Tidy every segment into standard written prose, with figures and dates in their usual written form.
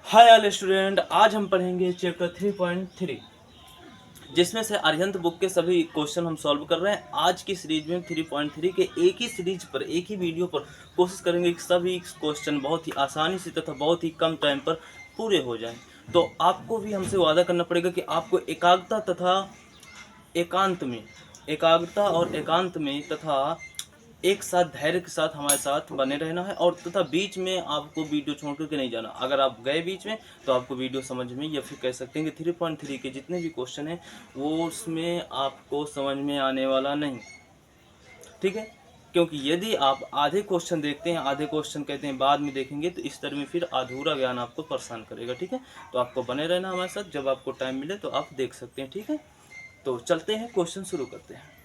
Hi all student, आज हम पढ़ेंगे चैप्टर 3.3 जिसमें से अरिहंत बुक के सभी क्वेश्चन हम सॉल्व कर रहे हैं। आज की सीरीज में 3.3 के एक ही सीरीज पर एक ही वीडियो पर कोशिश करेंगे कि सभी क्वेश्चन बहुत ही आसानी से तथा बहुत ही कम टाइम पर पूरे हो जाएं। तो आपको भी हमसे वादा करना पड़ेगा कि आपको एकाग्रता और एकांत में तथा एक साथ धैर्य के साथ हमारे साथ बने रहना है और तथा बीच में आपको वीडियो छोड़ करके नहीं जाना। अगर आप गए बीच में तो आपको वीडियो समझ में या फिर कह सकते हैं कि 3.3 के जितने भी क्वेश्चन हैं वो उसमें आपको समझ में आने वाला नहीं, ठीक है। क्योंकि यदि आप आधे क्वेश्चन देखते हैं, आधे क्वेश्चन कहते हैं बाद में देखेंगे, तो इस तरह में फिर अधूरा ज्ञान आपको परेशान करेगा, ठीक है। तो आपको बने रहना हमारे साथ, जब आपको टाइम मिले तो आप देख सकते हैं, ठीक है। तो चलते हैं, क्वेश्चन शुरू करते हैं।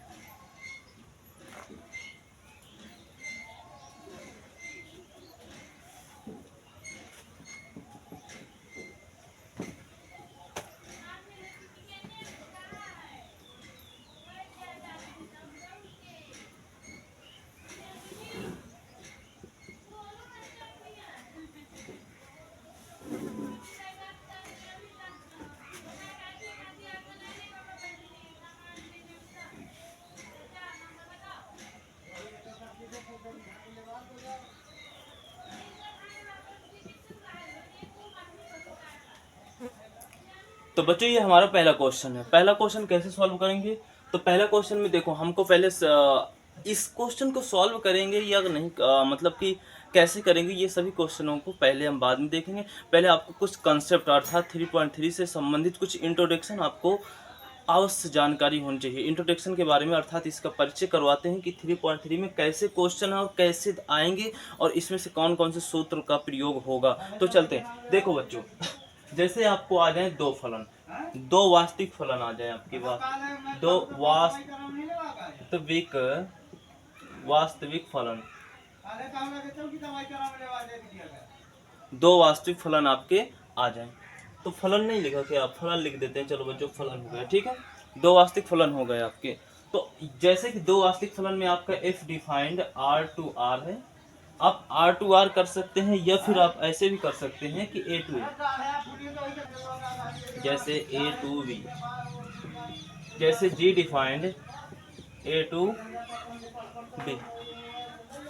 तो बच्चों, ये हमारा पहला क्वेश्चन है। पहला क्वेश्चन कैसे सॉल्व करेंगे? तो पहला क्वेश्चन में देखो, हमको पहले इस क्वेश्चन को सॉल्व करेंगे या नहीं, मतलब कि कैसे करेंगे, ये सभी क्वेश्चनों को पहले हम बाद में देखेंगे। पहले आपको कुछ कंसेप्ट अर्थात 3.3 से संबंधित कुछ इंट्रोडक्शन आपको अवश्य जानकारी होनी चाहिए। इंट्रोडक्शन के बारे में अर्थात इसका परिचय करवाते हैं कि 3.3 में कैसे क्वेश्चन है और कैसे आएंगे और इसमें से कौन कौन से सूत्र का प्रयोग होगा। तो चलते हैं। देखो बच्चों, जैसे आपको आ जाए दो फलन, दो वास्तविक फलन आ जाए आपके पास, दो वास्तविक फलन, दो वास्तविक फलन आपके आ जाए। तो फलन नहीं लिखा क्या, आप फलन लिख देते हैं। चलो बच्चों, फलन हो गया, ठीक है। दो वास्तविक फलन हो गए आपके। तो जैसे कि दो वास्तविक फलन में आपका f डिफाइंड R2R है। आप R2R कर सकते हैं या फिर आप ऐसे भी कर सकते हैं कि A2A, जैसे A2B, जैसे G डिफाइंड A2B,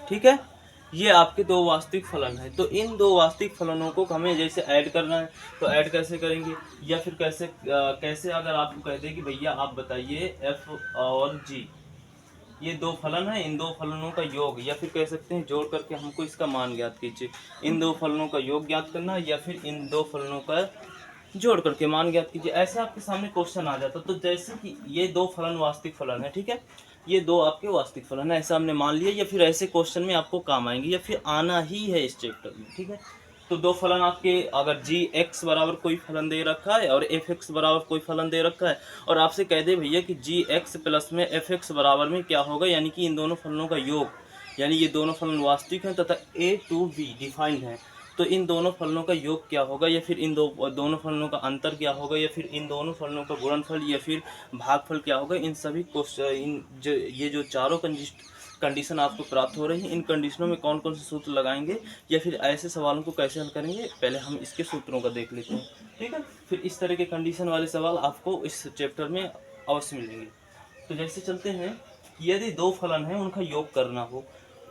ठीक है। ये आपके दो वास्तविक फलन है। तो इन दो वास्तविक फलनों को हमें जैसे ऐड करना है, तो ऐड कैसे करेंगे, या फिर कैसे अगर आपको कहते हैं कि भैया आप बताइए f और g, ये दो फलन है, इन दो फलनों का योग, या फिर कह सकते हैं जोड़ करके हमको इसका मान ज्ञात कीजिए। इन दो फलनों का योग ज्ञात करना या फिर इन दो फलनों का जोड़ करके मान ज्ञात कीजिए। ऐसे आपके सामने क्वेश्चन आ जाता। तो जैसे कि ये दो फलन वास्तविक फलन है, ठीक है, ये दो आपके वास्तविक फलन है, ऐसा हमने मान लिया, या फिर ऐसे क्वेश्चन में आपको काम आएंगे या फिर आना ही है इस चैप्टर में, ठीक है। तो दो फलन आपके, अगर जी एक्स बराबर कोई फलन दे रखा है और एफ एक्स बराबर कोई फलन दे रखा है, और आपसे कह दे भैया कि जी एक्स प्लस में एफ एक्स बराबर में क्या होगा, यानी कि इन दोनों फलनों का योग, यानी ये दोनों फलन वास्तविक हैं तथा ए टू बी डिफाइंड है, तो इन दोनों फलनों का योग क्या होगा, या फिर इन दोनों फलनों का अंतर क्या होगा, या फिर इन दोनों फलनों का गुणनफल या फिर भागफल क्या होगा। इन सभी ये जो चारों कंडीशन आपको प्राप्त हो रही है, इन कंडीशनों में कौन कौन से सूत्र लगाएंगे या फिर ऐसे सवालों को कैसे हल करेंगे, पहले हम इसके सूत्रों का देख लेते हैं, ठीक है। फिर इस तरह के कंडीशन वाले सवाल आपको इस चैप्टर में अवश्य मिलेंगे। तो जैसे चलते हैं, यदि दो फलन हैं उनका योग करना हो,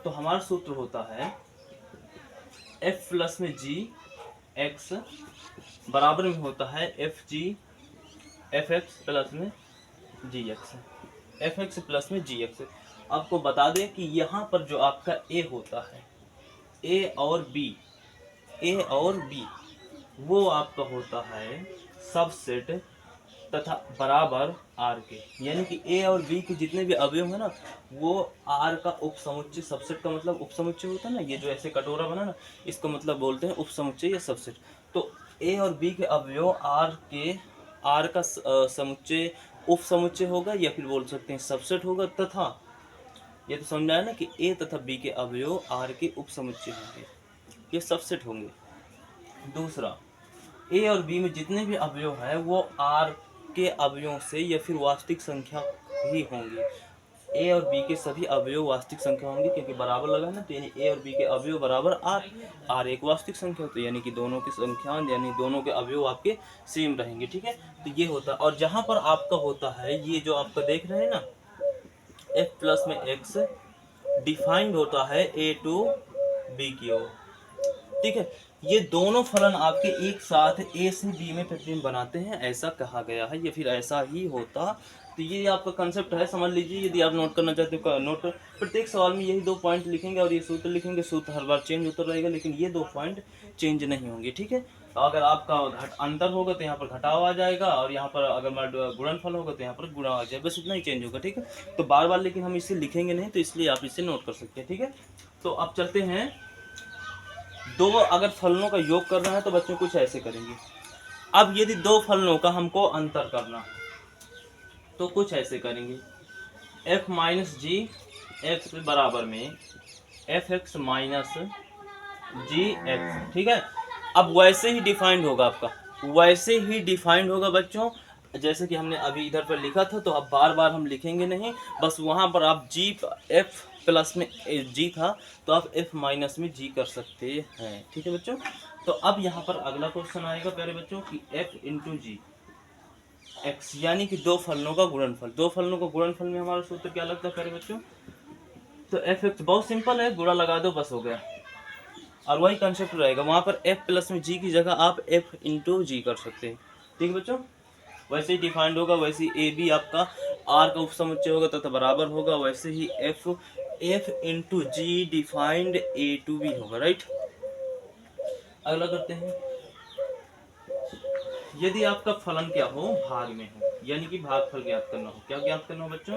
तो हमारा सूत्र होता है f प्लस में जी एक्स बराबर में होता है एफ एक्स प्लस में जी एक्स, एफ एक्स प्लस में जी एक्स। आपको बता दें कि यहाँ पर जो आपका ए होता है, ए और बी वो आपका होता है सबसेट तथा बराबर आर के, यानी कि ए और बी के जितने भी अवयव है ना, वो आर का उपसमुच्चय, सबसेट का मतलब उपसमुच्चय होता है ना, ये जो ऐसे कटोरा बना ना, इसको मतलब बोलते हैं उपसमुच्चय या सबसेट। तो ए और बी के अवयव आर का समुच्चय उपसमुच्चय होगा, या फिर बोल सकते हैं सबसेट होगा, तथा ये तो समझ आया ना कि ए तथा बी के अवयव आर के उपसमुच्चय होंगे, ये सबसेट होंगे। दूसरा, ए और बी में जितने भी अवयव है वो आर के अवयवों से या फिर वास्तविक संख्या ही होंगे। ए और बी के सभी अवयव वास्तविक संख्या होंगे, क्योंकि बराबर लगा है ना, तो यानी ए और बी के अवयव बराबर आर, आर एक वास्तविक संख्या होती है, यानी कि दोनों की संख्या यानी दोनों के अवयव आपके सेम रहेंगे। ठीक है, तो ये होता है। और जहां पर आपका होता है ये जो आपका देख रहे हैं ना f प्लस में x डिफाइंड होता है a टू b की ओर। ठीक है, ये दोनों फलन आपके एक साथ a से b में प्रतिबिंब बनाते हैं, ऐसा कहा गया है, या फिर ऐसा ही होता। तो ये आपका कंसेप्ट है, समझ लीजिए। यदि आप नोट करना चाहते हो नोट, प्रत्येक सवाल में यही 2 पॉइंट लिखेंगे और ये सूत्र लिखेंगे। सूत्र हर बार चेंज होता रहेगा, लेकिन ये 2 पॉइंट चेंज नहीं होंगे। ठीक है, तो अगर आपका अंतर होगा तो यहाँ पर घटाव आ जाएगा, और यहाँ पर अगर गुणनफल होगा तो यहाँ पर गुणा आ जाएगा, बस इतना ही चेंज होगा। ठीक है, तो बार बार लेकिन हम इसे लिखेंगे नहीं, तो इसलिए आप इसे नोट कर सकते हैं। ठीक है, तो अब चलते हैं। दो अगर फलनों का योग करना है तो बच्चों कुछ ऐसे करेंगे। अब यदि दो फलनों का हमको अंतर करना तो कुछ ऐसे करेंगे, f माइनस जी एक्स बराबर में एफ एक्स माइनस जी एक्स। ठीक है, अब वैसे ही डिफाइंड होगा आपका, वैसे ही डिफाइंड होगा बच्चों, जैसे कि हमने अभी इधर पर लिखा था। तो अब बार बार हम लिखेंगे नहीं, बस वहां पर आप जी एफ प्लस में जी था तो आप f माइनस में g कर सकते हैं। ठीक है बच्चों, तो अब यहाँ पर अगला क्वेश्चन आएगा प्यारे बच्चों कि f इंटू जी एक्स, यानी कि दो फलनों का गुणनफल। दो फलनों का गुणनफल में हमारा सूत्र क्या लगता है प्यारे बच्चों? तो एफ एक्स बहुत सिंपल है, गुणा लगा दो बस हो गया, और वही कंसेप्ट रहेगा। वहां पर f प्लस में g की जगह आप f इंटू जी कर सकते हैं। ठीक है बच्चों, वैसे ही डिफाइंड होगा, वैसे ही ए बी आपका आर का उपसमुच्चय होगा तथा बराबर होगा, वैसे ही F into G defined A to B होगा। राइट, अगला करते हैं। यदि आपका फलन क्या हो, भाग में हो, यानी कि भागफल ज्ञात करना हो। क्या ज्ञात करना हो बच्चों?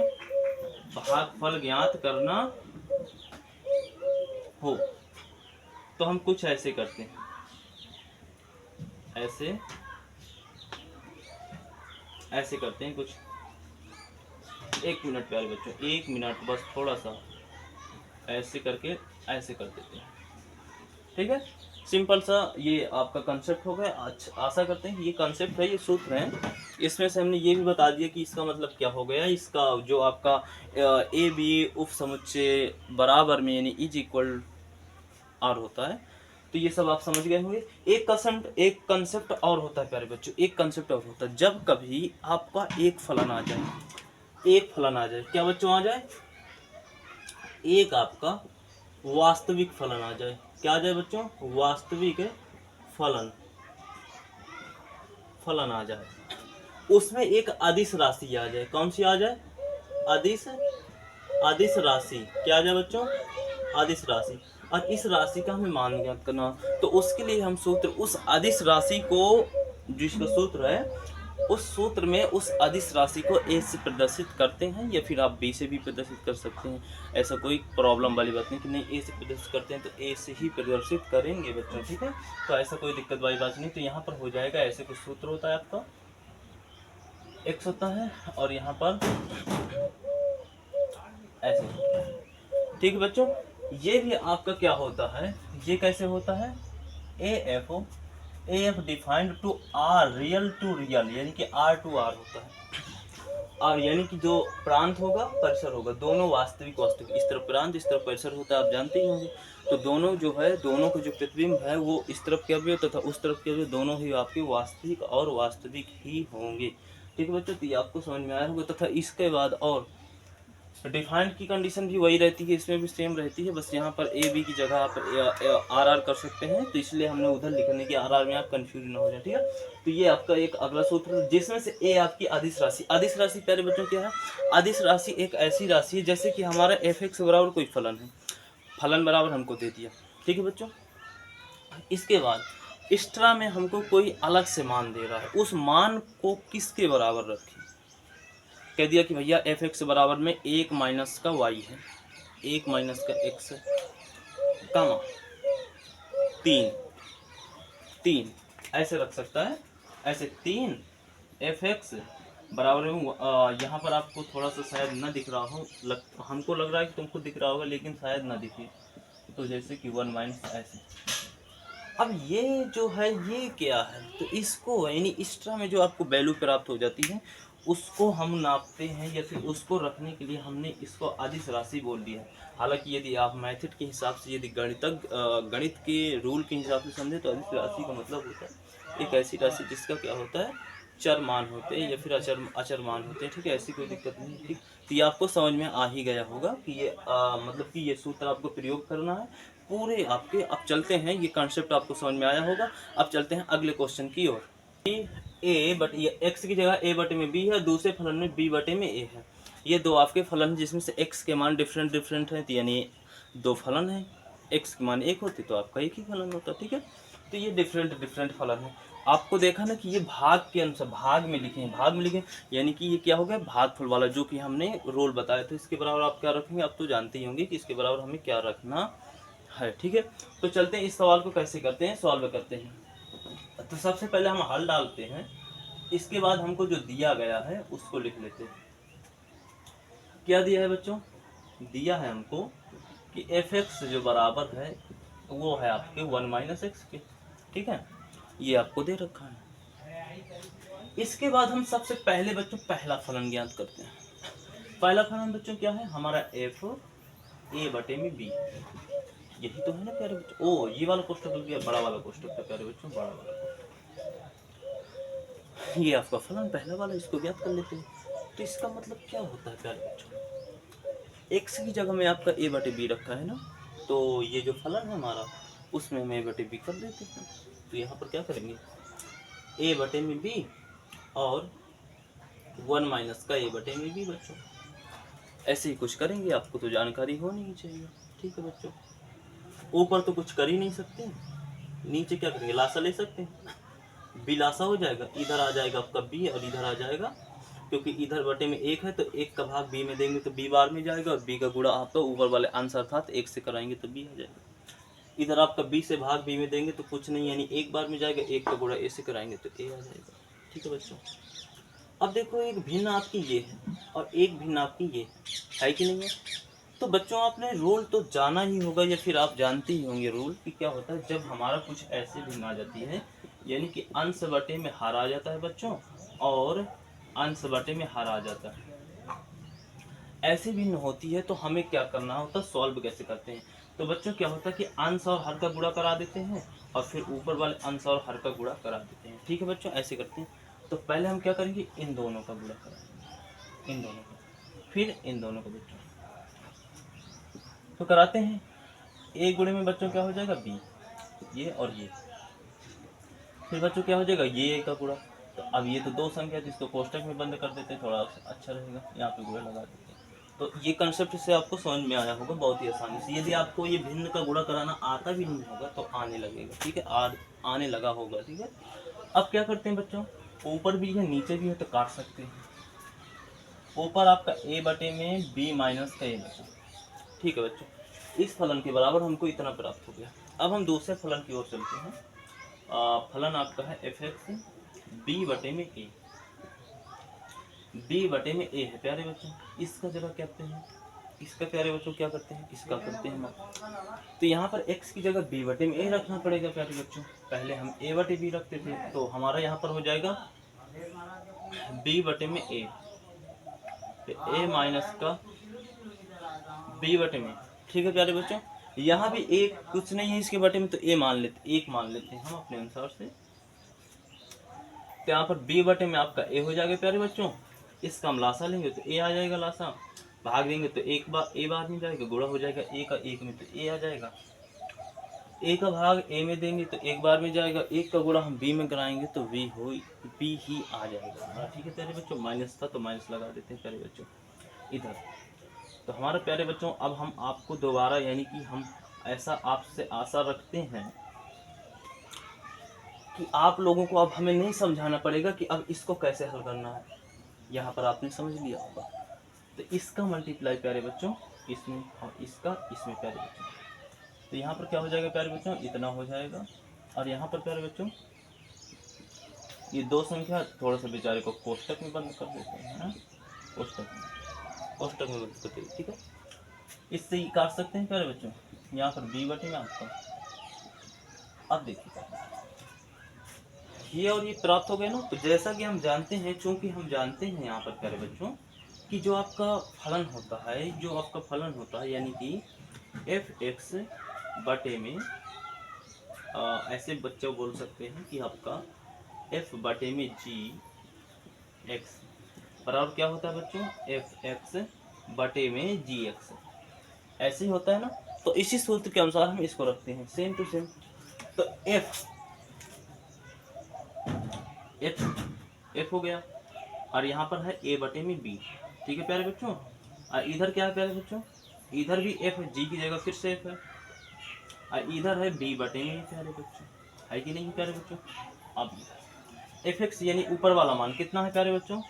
भागफल ज्ञात करना हो, तो हम कुछ ऐसे करते हैं, ऐसे करते हैं कुछ। 1 मिनट प्यारे बच्चों, 1 मिनट बस, थोड़ा सा ऐसे करके ऐसे कर देते हैं। ठीक है, सिंपल सा ये आपका कंसेप्ट हो गया। अच्छा, आशा करते हैं कि ये कंसेप्ट है, ये सूत्र है, इसमें से हमने ये भी बता दिया कि इसका मतलब क्या हो गया। इसका जो आपका ए बी उप समुच्चय बराबर में यानी इज इक्वल आर होता है, तो ये सब आप समझ गए होंगे। एक कंसेप्ट और होता है प्यारे बच्चों, एक कंसेप्ट और होता है, जब कभी आपका एक फलन आ जाए, एक फलन आ जाए, क्या बच्चों आ जाए? एक आपका वास्तविक फलन आ जाए। क्या आ जाए बच्चों? वास्तविक फलन आ जाए, उसमें एक अदिश राशि आ जाए। कौन सी आ जाए? अदिश राशि। क्या आ जाए बच्चों? अदिश राशि। और इस राशि का हमें मान ज्ञात करना, तो उसके लिए हम सूत्र उस अदिश राशि को, जिसका सूत्र है, उस सूत्र में उस अदिश राशि को a से प्रदर्शित करते हैं, या फिर आप b से भी प्रदर्शित कर सकते हैं। ऐसा कोई प्रॉब्लम वाली बात नहीं कि नहीं a से प्रदर्शित करते हैं तो a से ही प्रदर्शित करेंगे बच्चों। ठीक है, तो ऐसा कोई दिक्कत वाली बात नहीं। तो यहाँ पर हो जाएगा, ऐसे कुछ सूत्र होता है आपका, x होता है और यहाँ पर ऐसे। ठीक है बच्चों, ये भी आपका क्या होता है, ये कैसे होता है? A f defined to R real to real, यानी कि आर टू आर होता है। और यानी कि जो प्रांत होगा परिसर होगा, दोनों वास्तविक इस तरफ प्रांत इस तरफ परिसर होता है, आप जानते ही होंगे। तो दोनों जो है, दोनों का जो प्रतिबिंब है वो इस तरफ के अवयव तथा उस तरफ के अवयव दोनों ही आपके वास्तविक और वास्तविक ही होंगे। ठीक है बच्चों, तो ये आपको समझ में आया होगा। तथा इसके बाद और डिफाइंड की कंडीशन भी वही रहती है, इसमें भी सेम रहती है, बस यहाँ पर ए बी की जगह आप आर आर कर सकते हैं, तो इसलिए हमने उधर लिखने की आर आर में आप कंफ्यूज ना हो जाए। ठीक है, तो ये आपका एक अगला सूत्र, जिसमें से ए आपकी अदिश राशि। अदिश राशि प्यारे बच्चों क्या है? अदिश राशि एक ऐसी राशि है, जैसे कि हमारा एफ एक्स बराबर कोई फलन है, फलन बराबर हमको दे दिया। ठीक है बच्चों, इसके बाद एक्स्ट्रा में हमको कोई अलग से मान दे रहा है, उस मान को किसके बराबर रखें? कह दिया कि भैया एफ एक्स बराबर में 1 माइनस का वाई है, 1 माइनस का एक्स कमा 3 ऐसे रख सकता है, ऐसे 3 एफ एक्स बराबर में यहाँ पर आपको थोड़ा सा शायद ना दिख रहा हो, हमको लग रहा है कि तुमको दिख रहा होगा, लेकिन शायद ना दिखे, तो जैसे कि 1 माइनस ऐसे। अब ये जो है ये क्या है? तो इसको यानी एक्स्ट्रा में जो आपको वैल्यू प्राप्त हो जाती है उसको हम नापते हैं या फिर उसको रखने के लिए हमने इसको अदिश राशि बोल दिया है। हालांकि यदि आप मेथड के हिसाब से, यदि गणित के रूल के हिसाब से समझे तो अदिश राशि का मतलब होता है एक ऐसी राशि जिसका क्या होता है, चर मान होते हैं या फिर अचर मान होते हैं। ठीक है, ऐसी कोई दिक्कत नहीं। ठीक, तो ये आपको समझ में आ ही गया होगा कि ये मतलब कि ये सूत्र आपको प्रयोग करना है पूरे आपके। अब चलते हैं, ये कॉन्सेप्ट आपको समझ में आया होगा। अब चलते हैं अगले क्वेश्चन की ओर। ए बटे, ये एक्स की जगह ए बटे में बी है, दूसरे फलन में बी बटे में ए है। ये दो आपके फलन हैं जिसमें से एक्स के मान डिफरेंट डिफरेंट हैं, यानी दो फलन हैं। एक्स के मान एक होते तो आपका एक ही फलन होता। ठीक है, तो ये डिफरेंट डिफरेंट फलन है। आपको देखा ना कि ये भाग के अनुसार भाग में लिखे हैं, भाग में लिखे, यानी कि ये क्या हो गया, भागफल वाला, जो कि हमने रोल बताया। तो इसके बराबर आप क्या रखेंगे, आप तो जानते ही होंगे कि इसके बराबर हमें क्या रखना है। ठीक है, तो चलते हैं इस सवाल को कैसे करते हैं, सॉल्व करते हैं। तो सबसे पहले हम हल डालते हैं, इसके बाद हमको जो दिया गया है उसको लिख लेते हैं। क्या दिया है बच्चों, दिया है हमको कि एफ एक्स जो बराबर है वो है आपके 1 माइनस एक्स के। ठीक है, ये आपको दे रखा है। इसके बाद हम सबसे पहले बच्चों पहला फलन ज्ञात करते हैं। पहला फलन बच्चों क्या है हमारा, एफ ए बटे में बी। यही तो है ना प्यारे बच्चों। ओ, ये वाला कोष्टक लग गया, बड़ा वाला कोष्टक था प्यारे बच्चों, बड़ा वाला कोष्टक। ये आपका फलन पहला वाला, इसको ज्ञात कर लेते हैं। तो इसका मतलब क्या होता है प्यारे बच्चों, एक्स की जगह में आपका ए बटे बी रखा है ना, तो ये जो फलन है हमारा उसमें हम ए बटे बी कर देते हैं। तो यहाँ पर क्या करेंगे, ए बटे में बी और 1 माइनस का ए बटे में बी बच्चों, ऐसे ही कुछ करेंगे। आपको तो जानकारी होनी ही चाहिए। ठीक है बच्चों, ऊपर तो कुछ कर ही नहीं सकते, नीचे क्या करेंगे, लासा ले सकते हैं। बी लासा हो जाएगा, इधर आ जाएगा आपका बी और इधर आ जाएगा, क्योंकि इधर बटे में एक है तो एक का भाग बी में देंगे तो बी बार में जाएगा, और बी का गुणा आपका ऊपर वाले अंश अर्थात एक से कराएंगे तो बी आ जाएगा। इधर आपका बी से भाग बी में देंगे तो कुछ नहीं, यानी एक बार में जाएगा, एक का गुणा ए से कराएंगे तो ए आ जाएगा। ठीक है बच्चों, अब देखो एक भिन्न आपकी ये है और एक भिन्न आपकी ये है कि नहीं है। तो बच्चों आपने रूल तो जाना ही होगा या फिर आप जानते ही होंगे रूल कि क्या होता है जब हमारा कुछ ऐसे भिन्न आ जाती है, यानी कि अंश बटे में हार आ जाता है बच्चों, और अंश बटे में हार आ जाता है, ऐसे भिन्न होती है तो हमें क्या करना होता है, सॉल्व कैसे करते हैं। तो बच्चों क्या होता है कि अंश और हर का गुणा करा देते हैं और फिर ऊपर वाले अंश और हर का गुणा करा देते हैं। ठीक है बच्चों, ऐसे करते हैं। तो पहले हम क्या करेंगे, इन दोनों का गुणा कराएंगे, इन दोनों का, फिर इन दोनों का बच्चों तो कराते हैं। ए गुणे में बच्चों क्या हो जाएगा, बी, ये और ये, फिर बच्चों क्या हो जाएगा, ये ए का गुणा। तो अब ये तो दो संख्या जिसको कोष्टक में बंद कर देते हैं, थोड़ा अच्छा रहेगा, यहाँ पे गुणा लगा देते हैं। तो ये कंसेप्ट से आपको समझ में आया होगा बहुत ही आसानी से। यदि आपको ये भिन्न का गुणा कराना आता भी नहीं होगा तो आने लगेगा। ठीक है, आने लगा होगा। ठीक है, अब क्या करते हैं बच्चों, ऊपर भी है नीचे भी है तो काट सकते हैं। ऊपर आपका ए बटे में बी माइनस का ए बचा। ठीक है बच्चों, इस फलन के बराबर हमको इतना प्राप्त हो गया। अब हम दूसरे फलन की ओर चलते हैं। फलन आपका है एफ एक्स बी बटे में ए, बी बटे में ए है प्यारे बच्चों। इसका जगह क्या करते हैं, इसका प्यारे बच्चों क्या करते हैं, इसका करते हैं तो यहाँ पर x की जगह b बटे में a रखना पड़ेगा प्यारे बच्चों। पहले हम a बटे b रखते थे, तो हमारा यहाँ पर हो जाएगा b बटे में a, तो a माइनस का b बटे में। ठीक है प्यारे बच्चों, यहाँ भी a कुछ नहीं है इसके बटे में, तो a मान लेते, एक मान लेते हैं हम अपने अनुसार से। तो यहाँ पर b बटे में आपका a हो जाएगा प्यारे बच्चों। इसका हम लासा लेंगे तो a आ जाएगा, लासा भाग देंगे तो एक बार a बार में जाएगा, गुणा हो जाएगा a का एक में तो a आ जाएगा। a का भाग a में देंगे तो एक बार में जाएगा, एक का गुणा हम b में कराएंगे तो b ही आ जाएगा हमारा। ठीक है प्यारे बच्चों, माइनस था तो माइनस लगा देते हैं प्यारे बच्चों इधर। तो हमारे प्यारे बच्चों अब हम आपको दोबारा, यानी कि हम ऐसा आपसे आशा रखते हैं कि आप लोगों को अब हमें नहीं समझाना पड़ेगा कि अब इसको कैसे हल करना है। यहाँ पर आपने समझ लिया होगा। तो इसका मल्टीप्लाई प्यारे बच्चों इसमें और इसका इसमें प्यारे बच्चों, तो यहाँ पर क्या हो जाएगा प्यारे बच्चों, इतना हो जाएगा। और यहाँ पर प्यारे बच्चों ये दो संख्या थोड़ा सा बेचारे को कोष्टक में बंद कर देते हैं ना, कोष्टक में बंद करते हैं। ठीक है, इससे ही काट सकते हैं प्यारे बच्चों, यहाँ पर b बटे में आपका। अब देखिए ये और ये प्राप्त हो गए ना। तो जैसा कि हम जानते हैं, चूंकि हम जानते हैं यहाँ पर प्यारे बच्चों कि जो आपका फलन होता है, यानी कि एफ एक्स बटे में ऐसे बच्चे बोल सकते हैं कि आपका एफ बटे में जी एक्स बराबर क्या होता है बच्चों, एफ एक्स बटे में जी एक्स, ऐसे ही होता है ना। तो इसी सूत्र के अनुसार हम इसको रखते हैं सेम टू सेम। तो एफ एफ हो गया, और यहाँ पर है ए बटे में बी, ठीक है प्यारे बच्चों। और इधर क्या है प्यारे बच्चों, इधर भी एफ है, जी की जगह फिर से एफ है, और इधर है बी बटे में प्यारे बच्चों, है कि नहीं प्यारे बच्चों। अब एफ एक्स यानी ऊपर वाला मान कितना है प्यारे बच्चों,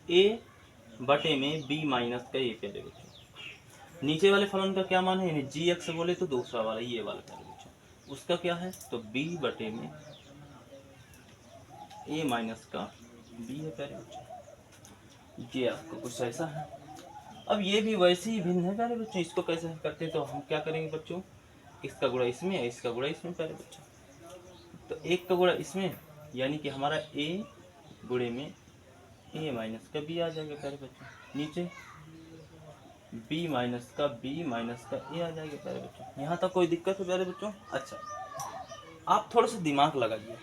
ए बटे में बी माइनस का ए प्यारे बच्चों। नीचे वाले फलन का क्या मान है, यानी जी एक्स बोले तो दूसरा वाला ये वाला प्यारे बच्चों, उसका क्या है, तो बी बटे में ए माइनस का बी है प्यारे बच्चों। ये आपको कुछ ऐसा है। अब ये भी वैसे ही भिन्न है प्यारे बच्चों। इसको कैसे करते हैं, तो हम क्या करेंगे बच्चों, इसका गुणा इसमें, इसका गुणा इसमें प्यारे बच्चों। तो एक का गुणा इसमें, यानी कि हमारा ए गुणे में ए माइनस का बी आ जाएगा प्यारे बच्चों, नीचे बी माइनस का बी माइनस का ए आ जाएगा प्यारे बच्चों। यहाँ तक कोई दिक्कत है प्यारे बच्चों। अच्छा, आप थोड़ा सा दिमाग लगाइए।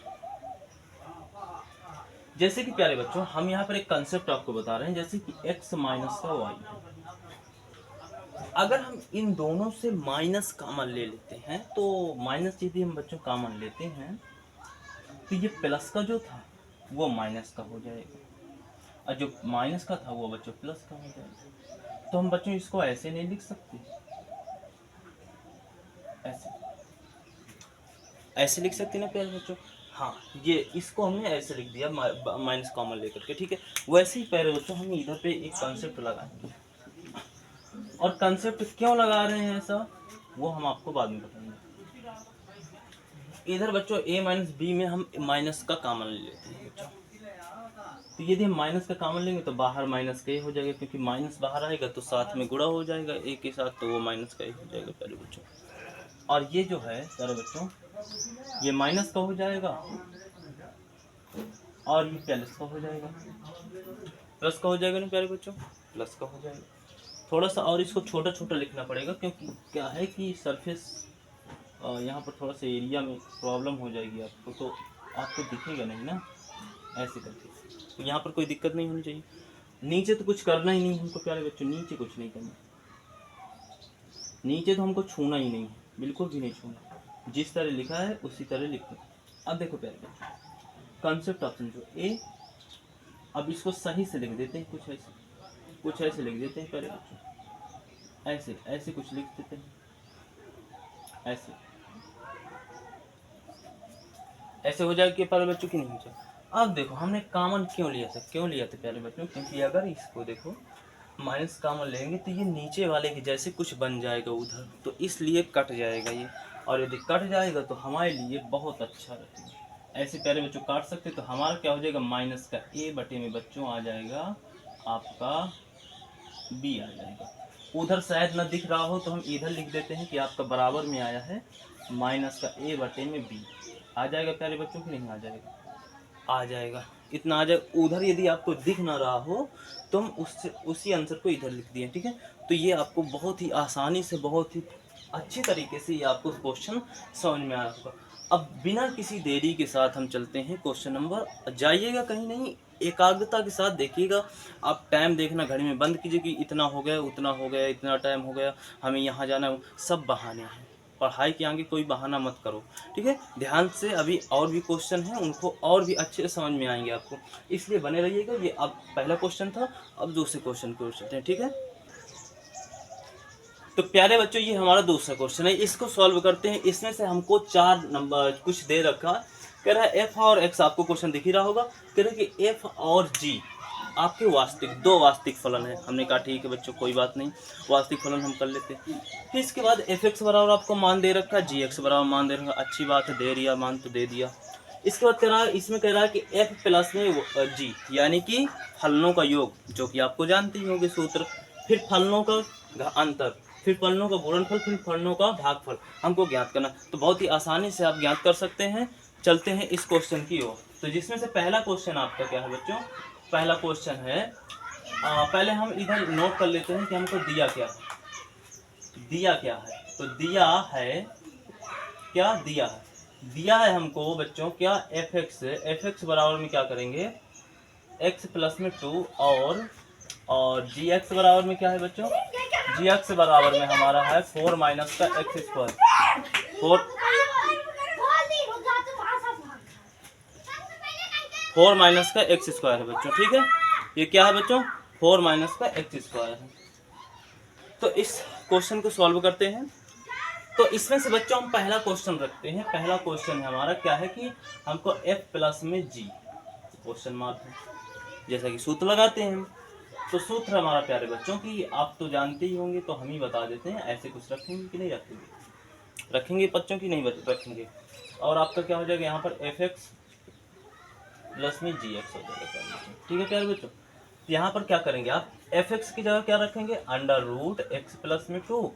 जैसे कि प्यारे बच्चों हम यहाँ पर एक कंसेप्ट आपको बता रहे हैं, जैसे कि x माइनस का वाई, अगर हम इन दोनों से माइनस कॉमन ले लेते हैं, तो माइनस यदि हम बच्चों कॉमन लेते हैं तो ये प्लस का जो था वो माइनस का हो जाएगा, और जो माइनस का था वो बच्चों प्लस का हो जाएगा। तो हम बच्चों इसको ऐसे नहीं लिख सकते, ऐसे लिख सकते ना प्यारे बच्चों। हाँ, ये इसको हमने ऐसे लिख दिया माइनस कॉमन लेकर के, ठीक है। वैसे ही प्यारे बच्चों हम इधर पे एक कंसेप्ट लगाएंगे, और कंसेप्ट क्यों लगा रहे हैं ऐसा वो हम आपको बाद में बताएंगे। इधर बच्चों a माइनस बी में हम माइनस का कॉमन ले लेते हैं बच्चों। तो यदि हम माइनस का कॉमन लेंगे तो बाहर माइनस का हो जाएगा, क्योंकि माइनस बाहर आएगा तो साथ में गुणा हो जाएगा a के साथ, तो वो माइनस का हो जाएगा प्यारे बच्चों। और ये जो है प्यारे बच्चों ये माइनस का हो जाएगा, और ये प्लस का हो जाएगा, प्लस का हो जाएगा ना प्यारे बच्चों, प्लस का हो जाएगा। थोड़ा सा और इसको छोटा छोटा लिखना पड़ेगा, क्योंकि क्या है कि सरफेस यहाँ पर थोड़ा सा एरिया में प्रॉब्लम हो जाएगी आपको, तो आपको दिखेगा नहीं ना ऐसे करके। तो यहाँ पर कोई दिक्कत नहीं होनी चाहिए। नीचे तो कुछ करना ही नहीं हमको प्यारे बच्चों, नीचे कुछ नहीं करना, नीचे तो हमको छूना ही नहीं है, बिल्कुल भी नहीं छूना। जिस तरह लिखा है उसी तरह लिखो। अब देखो प्यारे बच्चों, कॉन्सेप्ट आप समझो ए। अब इसको सही से लिख देते हैं, कुछ ऐसे लिख देते हैं प्यारे बच्चों, ऐसे ऐसे कुछ लिख देते हैं, ऐसे हो जाएगा कि प्यारे बच्चों की नहीं हो जाए। अब देखो हमने कॉमन क्यों लिया था प्यारे बच्चों, क्योंकि अगर इसको देखो माइनस कॉमन लेंगे तो ये नीचे वाले के जैसे कुछ बन जाएगा उधर, तो इसलिए कट जाएगा ये, और यदि कट जाएगा तो हमारे लिए बहुत अच्छा रहेगा। ऐसे प्यारे बच्चों काट सकते, तो हमारा क्या हो जाएगा, माइनस का ए बटे में बच्चों आ जाएगा आपका बी आ जाएगा। उधर शायद ना दिख रहा हो तो हम इधर लिख देते हैं कि आपका बराबर में आया है माइनस का ए बटे में बी। आ जाएगा प्यारे बच्चों की नहीं आ जाएगा, आ जाएगा, इतना आ जाएगा। उधर यदि आपको दिख ना रहा हो तो हम उससे उसी आंसर को इधर लिख दिए, ठीक है। तो ये आपको बहुत ही आसानी से, बहुत ही अच्छी तरीके से ये आपको क्वेश्चन समझ में आया होगा। अब बिना किसी देरी के साथ हम चलते हैं क्वेश्चन नंबर, जाइएगा कहीं नहीं, एकाग्रता के साथ देखिएगा। आप टाइम देखना घड़ी में बंद कीजिए कि इतना हो गया, उतना हो गया, इतना टाइम हो गया, हमें यहाँ जाना है, सब बहाने हैं। पढ़ाई के आगे कोई बहाना मत करो, ठीक है। ध्यान से, अभी और भी क्वेश्चन हैं, उनको और भी अच्छे से समझ में आएंगे आपको, इसलिए बने रहिएगा। ये अब पहला क्वेश्चन था, अब दूसरे क्वेश्चन को चलते हैं, ठीक है। तो प्यारे बच्चों ये हमारा दूसरा क्वेश्चन है, इसको सॉल्व करते हैं। इसमें से हमको 4 नंबर कुछ दे रखा, कह रहा है एफ और एक्स, आपको क्वेश्चन दिख ही रहा होगा। कह रहा है कि एफ और जी आपके दो वास्तविक फलन है। हमने कहा ठीक है बच्चों कोई बात नहीं, वास्तविक फलन हम कर लेते हैं। फिर इसके बाद एफ एक्स बराबर आपको मान दे रखा है, जी एक्स बराबर मान दे रखा है, अच्छी बात है, दे दिया मान तो दे दिया। इसके बाद कह रहा है, इसमें कह रहा है कि एफ प्लस में जी यानी कि फलनों का योग, जो कि आपको जानते ही होंगे सूत्र, फिर फलनों का अंतर, फिर फलनों का गुणनफल, फिर फलनों का भागफल हमको ज्ञात करना। तो बहुत ही आसानी से आप ज्ञात कर सकते हैं। चलते हैं इस क्वेश्चन की ओर। तो जिसमें से पहला क्वेश्चन आपका क्या है बच्चों, पहला क्वेश्चन है, पहले हम इधर नोट कर लेते हैं कि हमको दिया क्या है। दिया क्या है, तो दिया है, क्या दिया है, दिया है हमको बच्चों क्या, एफ एक्स बराबर में क्या करेंगे, x प्लस में 2 और जी एक्स बराबर में क्या है बच्चों, जी एक्स बराबर में हमारा है 4 माइनस का एक्स स्क्वायर, 4 माइनस का एक्स स्क्वायर है बच्चों। ठीक है, ये क्या है बच्चों, 4 माइनस का एक्स स्क्वायर है। तो इस क्वेश्चन को सॉल्व करते हैं। तो इसमें से बच्चों हम पहला क्वेश्चन रखते हैं। पहला क्वेश्चन है हमारा क्या है कि हमको f प्लस में g क्वेश्चन मार्क है, जैसा कि सूत्र लगाते हैं हम। तो सूत्र हमारा प्यारे बच्चों की आप तो जानते ही होंगे, तो हम ही बता देते हैं। ऐसे कुछ रखेंगे कि नहीं रखेंगे, रखेंगे बच्चों की नहीं रखेंगे। और आपका क्या हो जाएगा यहाँ पर एफ एक्स प्लस में जी एक्स हो जाएगा। ठीक है प्यारे बच्चों, यहाँ पर क्या करेंगे आप, एफ एक्स की जगह क्या रखेंगे, अंडर रूट एक्स प्लस में 2,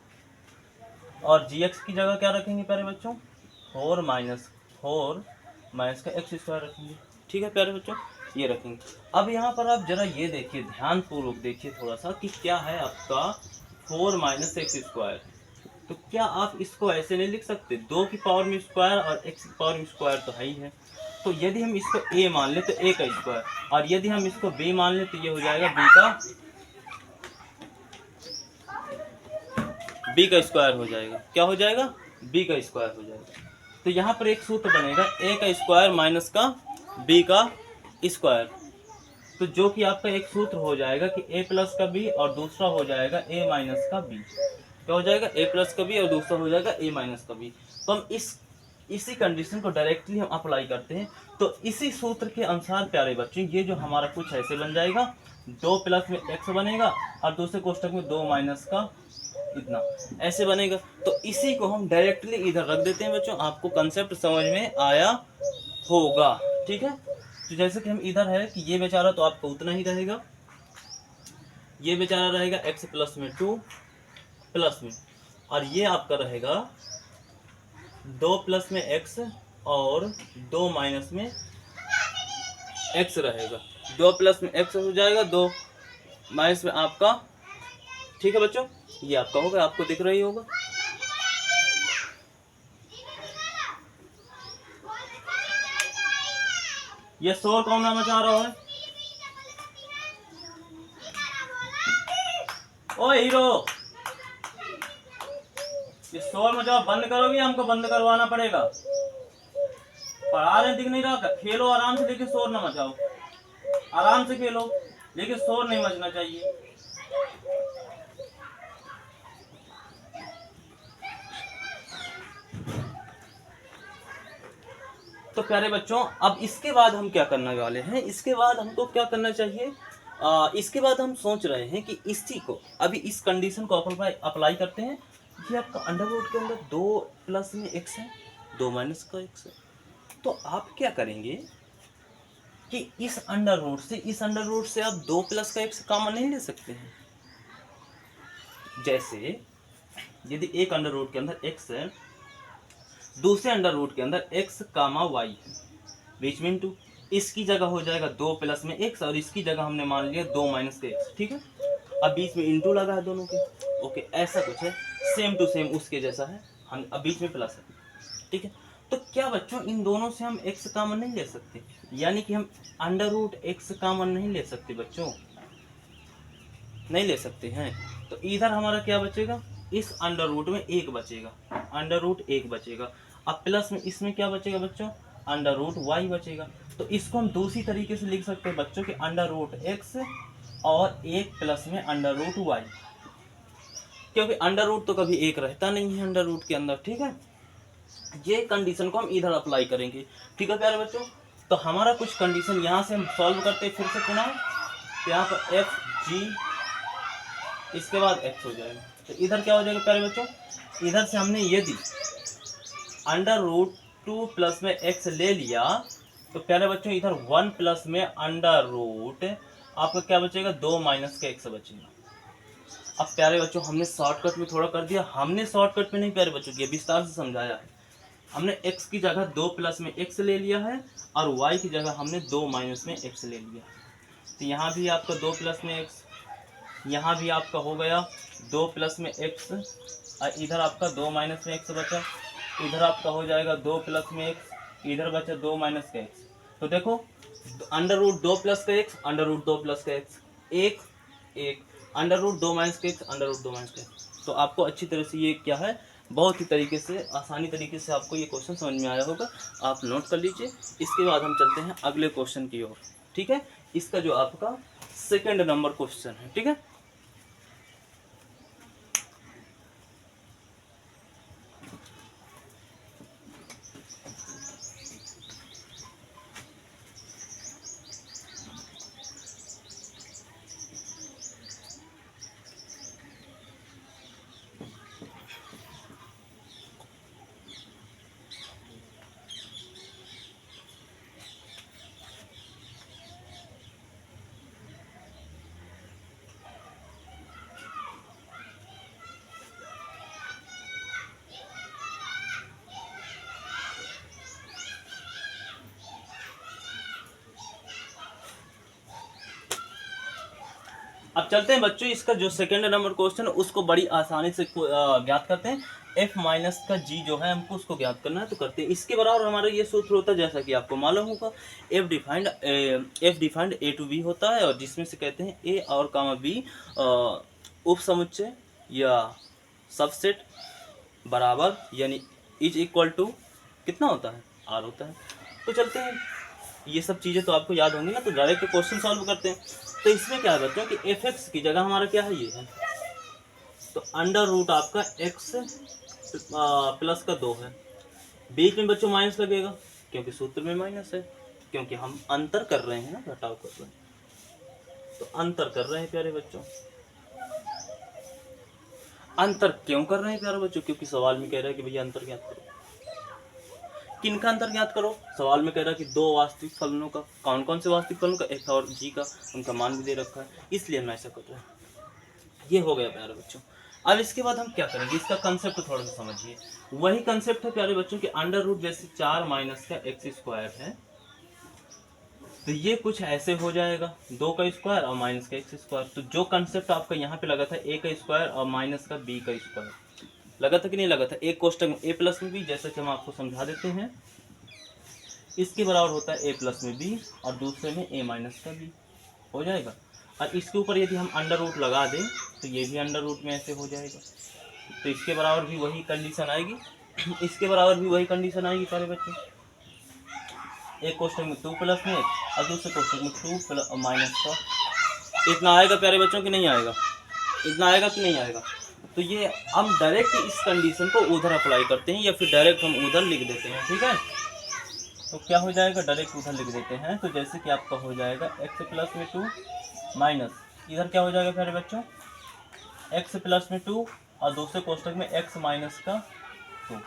और जी एक्स की जगह क्या रखेंगे प्यारे बच्चों, 4 माइनस का एक्स स्क्वायर रखेंगे। ठीक है प्यारे बच्चों, ये रखेंगे। अब यहाँ पर आप जरा ये देखिए, ध्यान पूर्वक देखिए थोड़ा सा कि क्या है आपका 4 माइनस एक्स स्क्वायर। तो क्या आप इसको ऐसे नहीं लिख सकते, 2 की पावर में स्क्वायर और x की पावर में स्क्वायर तो है ही है। तो यदि हम इसको a मान ले तो a का स्क्वायर, और यदि हम इसको b मान ले तो ये हो जाएगा b का स्क्वायर हो जाएगा। क्या हो जाएगा, b का स्क्वायर हो जाएगा। तो यहाँ पर एक सूत्र बनेगा a का स्क्वायर माइनस का b का स्क्वायर। तो जो कि आपका एक सूत्र हो जाएगा कि a प्लस का b और दूसरा हो जाएगा a माइनस का b। क्या हो जाएगा, a प्लस का b और दूसरा हो जाएगा a माइनस का b। तो हम इसी कंडीशन को डायरेक्टली हम अप्लाई करते हैं। तो इसी सूत्र के अनुसार प्यारे बच्चों ये जो हमारा कुछ ऐसे बन जाएगा, 2 प्लस में x बनेगा और दूसरे कोष्टक में 2 माइनस का इतना ऐसे बनेगा। तो इसी को हम डायरेक्टली इधर रख देते हैं बच्चों। आपको कंसेप्ट समझ में आया होगा। ठीक है, तो जैसे कि हम इधर है कि ये बेचारा तो आपका उतना ही रहेगा, ये बेचारा रहेगा x प्लस में 2 प्लस में, और ये आपका रहेगा 2 प्लस में x और 2 माइनस में x रहेगा। 2 प्लस में x हो जाएगा, 2 माइनस में आपका। ठीक है बच्चों, ये आपका होगा, आपको दिख रही होगा। ये शोर कौन ना मचा रहा है, ओ हीरो, ये शोर मचाओ बंद करोगे, हमको बंद करवाना पड़ेगा। पढ़ा रहे दिख नहीं रहा, खेलो आराम से, लेकिन शोर ना मचाओ। आराम से खेलो लेकिन शोर नहीं मचना चाहिए। तो प्यारे बच्चों, अब इसके बाद हम क्या करने वाले हैं, इसके बाद हमको क्या करना चाहिए, इसके बाद हम सोच रहे हैं कि इसी को अभी इस कंडीशन को अप्लाई करते हैं। ये आपका अंडर रूट के अंदर 2 प्लस में x है, 2 माइनस का x है। तो आप क्या करेंगे कि इस अंडर रूट से आप 2 प्लस का x कॉमन नहीं ले सकते हैं। जैसे यदि एक अंडर रूट के अंदर x है, दूसरे अंडर रूट के अंदर x कामा y है, बीच में इंटू, इसकी जगह हो जाएगा 2 प्लस में x और इसकी जगह हमने मान लिया 2 माइनस के x। ठीक है, अब बीच में इंटू लगा है दोनों के। ओके, ऐसा कुछ है, सेम टू सेम उसके जैसा है, हम अब बीच में प्लस है। ठीक है, तो क्या बच्चों इन दोनों से हम x कॉमन नहीं ले सकते, यानी कि हम अंडर रूट x कॉमन नहीं ले सकते बच्चों, नहीं ले सकते हैं। तो इधर हमारा क्या बचेगा, इस अंडर रूट में 1 बचेगा, अंडर रूट 1 बचेगा। अब प्लस में इसमें क्या बचेगा बच्चों, अंडर रूट y बचेगा। तो इसको हम दूसरी तरीके से लिख सकते हैं बच्चों कि अंडर रूट x और 1 प्लस में अंडर रूट y, क्योंकि अंडर रूट तो कभी 1 रहता नहीं है अंडर रूट के अंदर। ठीक है, ये कंडीशन को हम इधर अप्लाई करेंगे। ठीक है प्यारे बच्चों, तो हमारा कुछ कंडीशन यहाँ से हम सॉल्व करते हैं फिर से पुनः। तो यहाँ पर एफ जी, इसके बाद x हो जाएगा। तो इधर क्या हो जाएगा प्यारे बच्चों, इधर से हमने यदि अंडर रूट 2 प्लस में x ले लिया तो प्यारे बच्चों इधर 1 प्लस में अंडर रूट आपका क्या बचेगा, 2 माइनस का x बचेगा। अब प्यारे बच्चों हमने शॉर्टकट में थोड़ा कर दिया, हमने शॉर्टकट में नहीं प्यारे बच्चों, ये विस्तार से समझाया है। हमने x की जगह 2 प्लस में x ले लिया है और y की जगह हमने 2 माइनस में x ले लिया है। तो यहाँ भी आपका 2 प्लस में x, यहाँ भी आपका हो गया 2 प्लस में x, और इधर आपका 2 माइनस में x बचा, इधर आपका हो जाएगा 2 प्लस में x, इधर बचा 2 माइनस का x। तो देखो अंडर रूट 2 प्लस का x, अंडर रूट 2 प्लस का x, एक एक अंडर रूट 2 माइनस का x, अंडर रूट 2 माइनस का x। तो आपको अच्छी तरह से ये क्या है, बहुत ही तरीके से आसानी तरीके से आपको ये क्वेश्चन समझ में आया होगा। आप नोट कर लीजिए। इसके बाद हम चलते हैं अगले क्वेश्चन की ओर। ठीक है, इसका जो आपका सेकंड नंबर क्वेश्चन है। ठीक है, अब चलते हैं बच्चों, इसका जो सेकंड नंबर क्वेश्चन है उसको बड़ी आसानी से ज्ञात करते हैं। f माइनस का g जो है हमको उसको ज्ञात करना है, तो करते हैं। इसके बराबर हमारा ये सूत्र होता है, जैसा कि आपको मालूम होगा, f defined a to b होता है, और जिसमें से कहते हैं a और कामा b उप समुच्चय या सबसेट बराबर, यानी इज इक्वल टू कितना होता है, r होता है। तो चलते हैं, ये सब चीज़ें तो आपको याद होंगी ना, तो डायरेक्ट क्वेश्चन सॉल्व करते हैं। तो इसमें क्या है बच्चों कि fx की जगह हमारा क्या है, ये है, तो अंडर रूट आपका x प्लस का 2 है। बीच में बच्चों माइनस लगेगा क्योंकि सूत्र में माइनस है, क्योंकि हम अंतर कर रहे हैं ना, घटाव कर रहे हैं, तो अंतर कर रहे हैं प्यारे बच्चों। अंतर क्यों कर रहे हैं प्यारे बच्चों, क्योंकि सवाल में कह रहा है कि भैया अंतर ज्ञात करो। किनका अंतर ज्ञात करो, सवाल में कह रहा है कि दो वास्तविक फलनों का। कौन कौन से वास्तविक फलनों का, x और g का, उनका मान भी दे रखा है, इसलिए हम ऐसा कर रहे हैं। ये हो गया प्यारे बच्चों। अब इसके बाद हम क्या करेंगे, इसका कंसेप्ट थोड़ा सा समझिए। वही कंसेप्ट है प्यारे बच्चों कि अंडर रूट जैसे 4 माइनस का x स्क्वायर है, तो ये कुछ ऐसे हो जाएगा, 2 का स्क्वायर और माइनस का x स्क्वायर। तो जो कंसेप्ट आपका यहाँ पे लगा था a का स्क्वायर और माइनस का b का स्क्वायर, लगा था कि नहीं लगा था, एक कोष्टक में a प्लस में b, जैसा कि हम आपको समझा देते हैं, इसके बराबर होता है a प्लस में b और दूसरे में a माइनस का b हो जाएगा। और इसके ऊपर यदि हम अंडर रूट लगा दें तो ये भी अंडर रूट में ऐसे हो जाएगा, तो इसके बराबर भी वही कंडीशन आएगी, इसके बराबर भी वही कंडीशन आएगी सारे बच्चे। एक क्वेश्चन में 2 प्लस में और दूसरे क्वेश्चन में 2 प्लस माइनस का। इतना आएगा प्यारे बच्चों कि नहीं आएगा, इतना आएगा कि नहीं आएगा। तो ये हम डायरेक्ट इस कंडीशन को उधर अप्लाई करते हैं, या फिर डायरेक्ट हम उधर लिख देते हैं। ठीक है, तो क्या हो जाएगा, डायरेक्ट उधर लिख देते हैं। तो जैसे कि आपका हो जाएगा x प्लस में 2 माइनस, इधर क्या हो जाएगा प्यारे बच्चों, x प्लस में 2 और दूसरे कोष्टक में x माइनस का 2।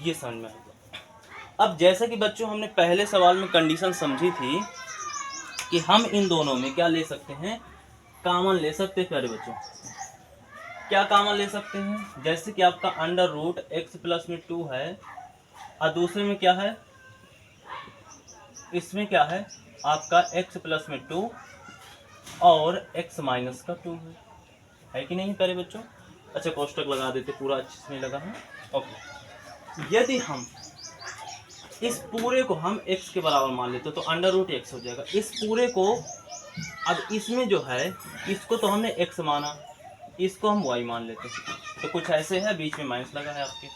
ये समझ में आएगा। अब जैसे कि बच्चों हमने पहले सवाल में कंडीशन समझी थी कि हम इन दोनों में क्या ले सकते हैं, कॉमन ले सकते हैं प्यारे बच्चों। क्या कॉमन ले सकते हैं, जैसे कि आपका अंडर रूट x प्लस में 2 है और दूसरे में क्या है, इसमें क्या है आपका x प्लस में 2 और x माइनस का 2 है कि नहीं प्यारे बच्चों। अच्छा कोष्टक लगा देते, पूरा अच्छे से नहीं लगा है। ओके, यदि हम इस पूरे को हम x के बराबर मान लेते तो अंडर रूट x हो जाएगा। इस पूरे को, अब इसमें जो है इसको तो हमने x माना, इसको हम y मान लेते, तो कुछ ऐसे है, बीच में माइनस लगा है आपके।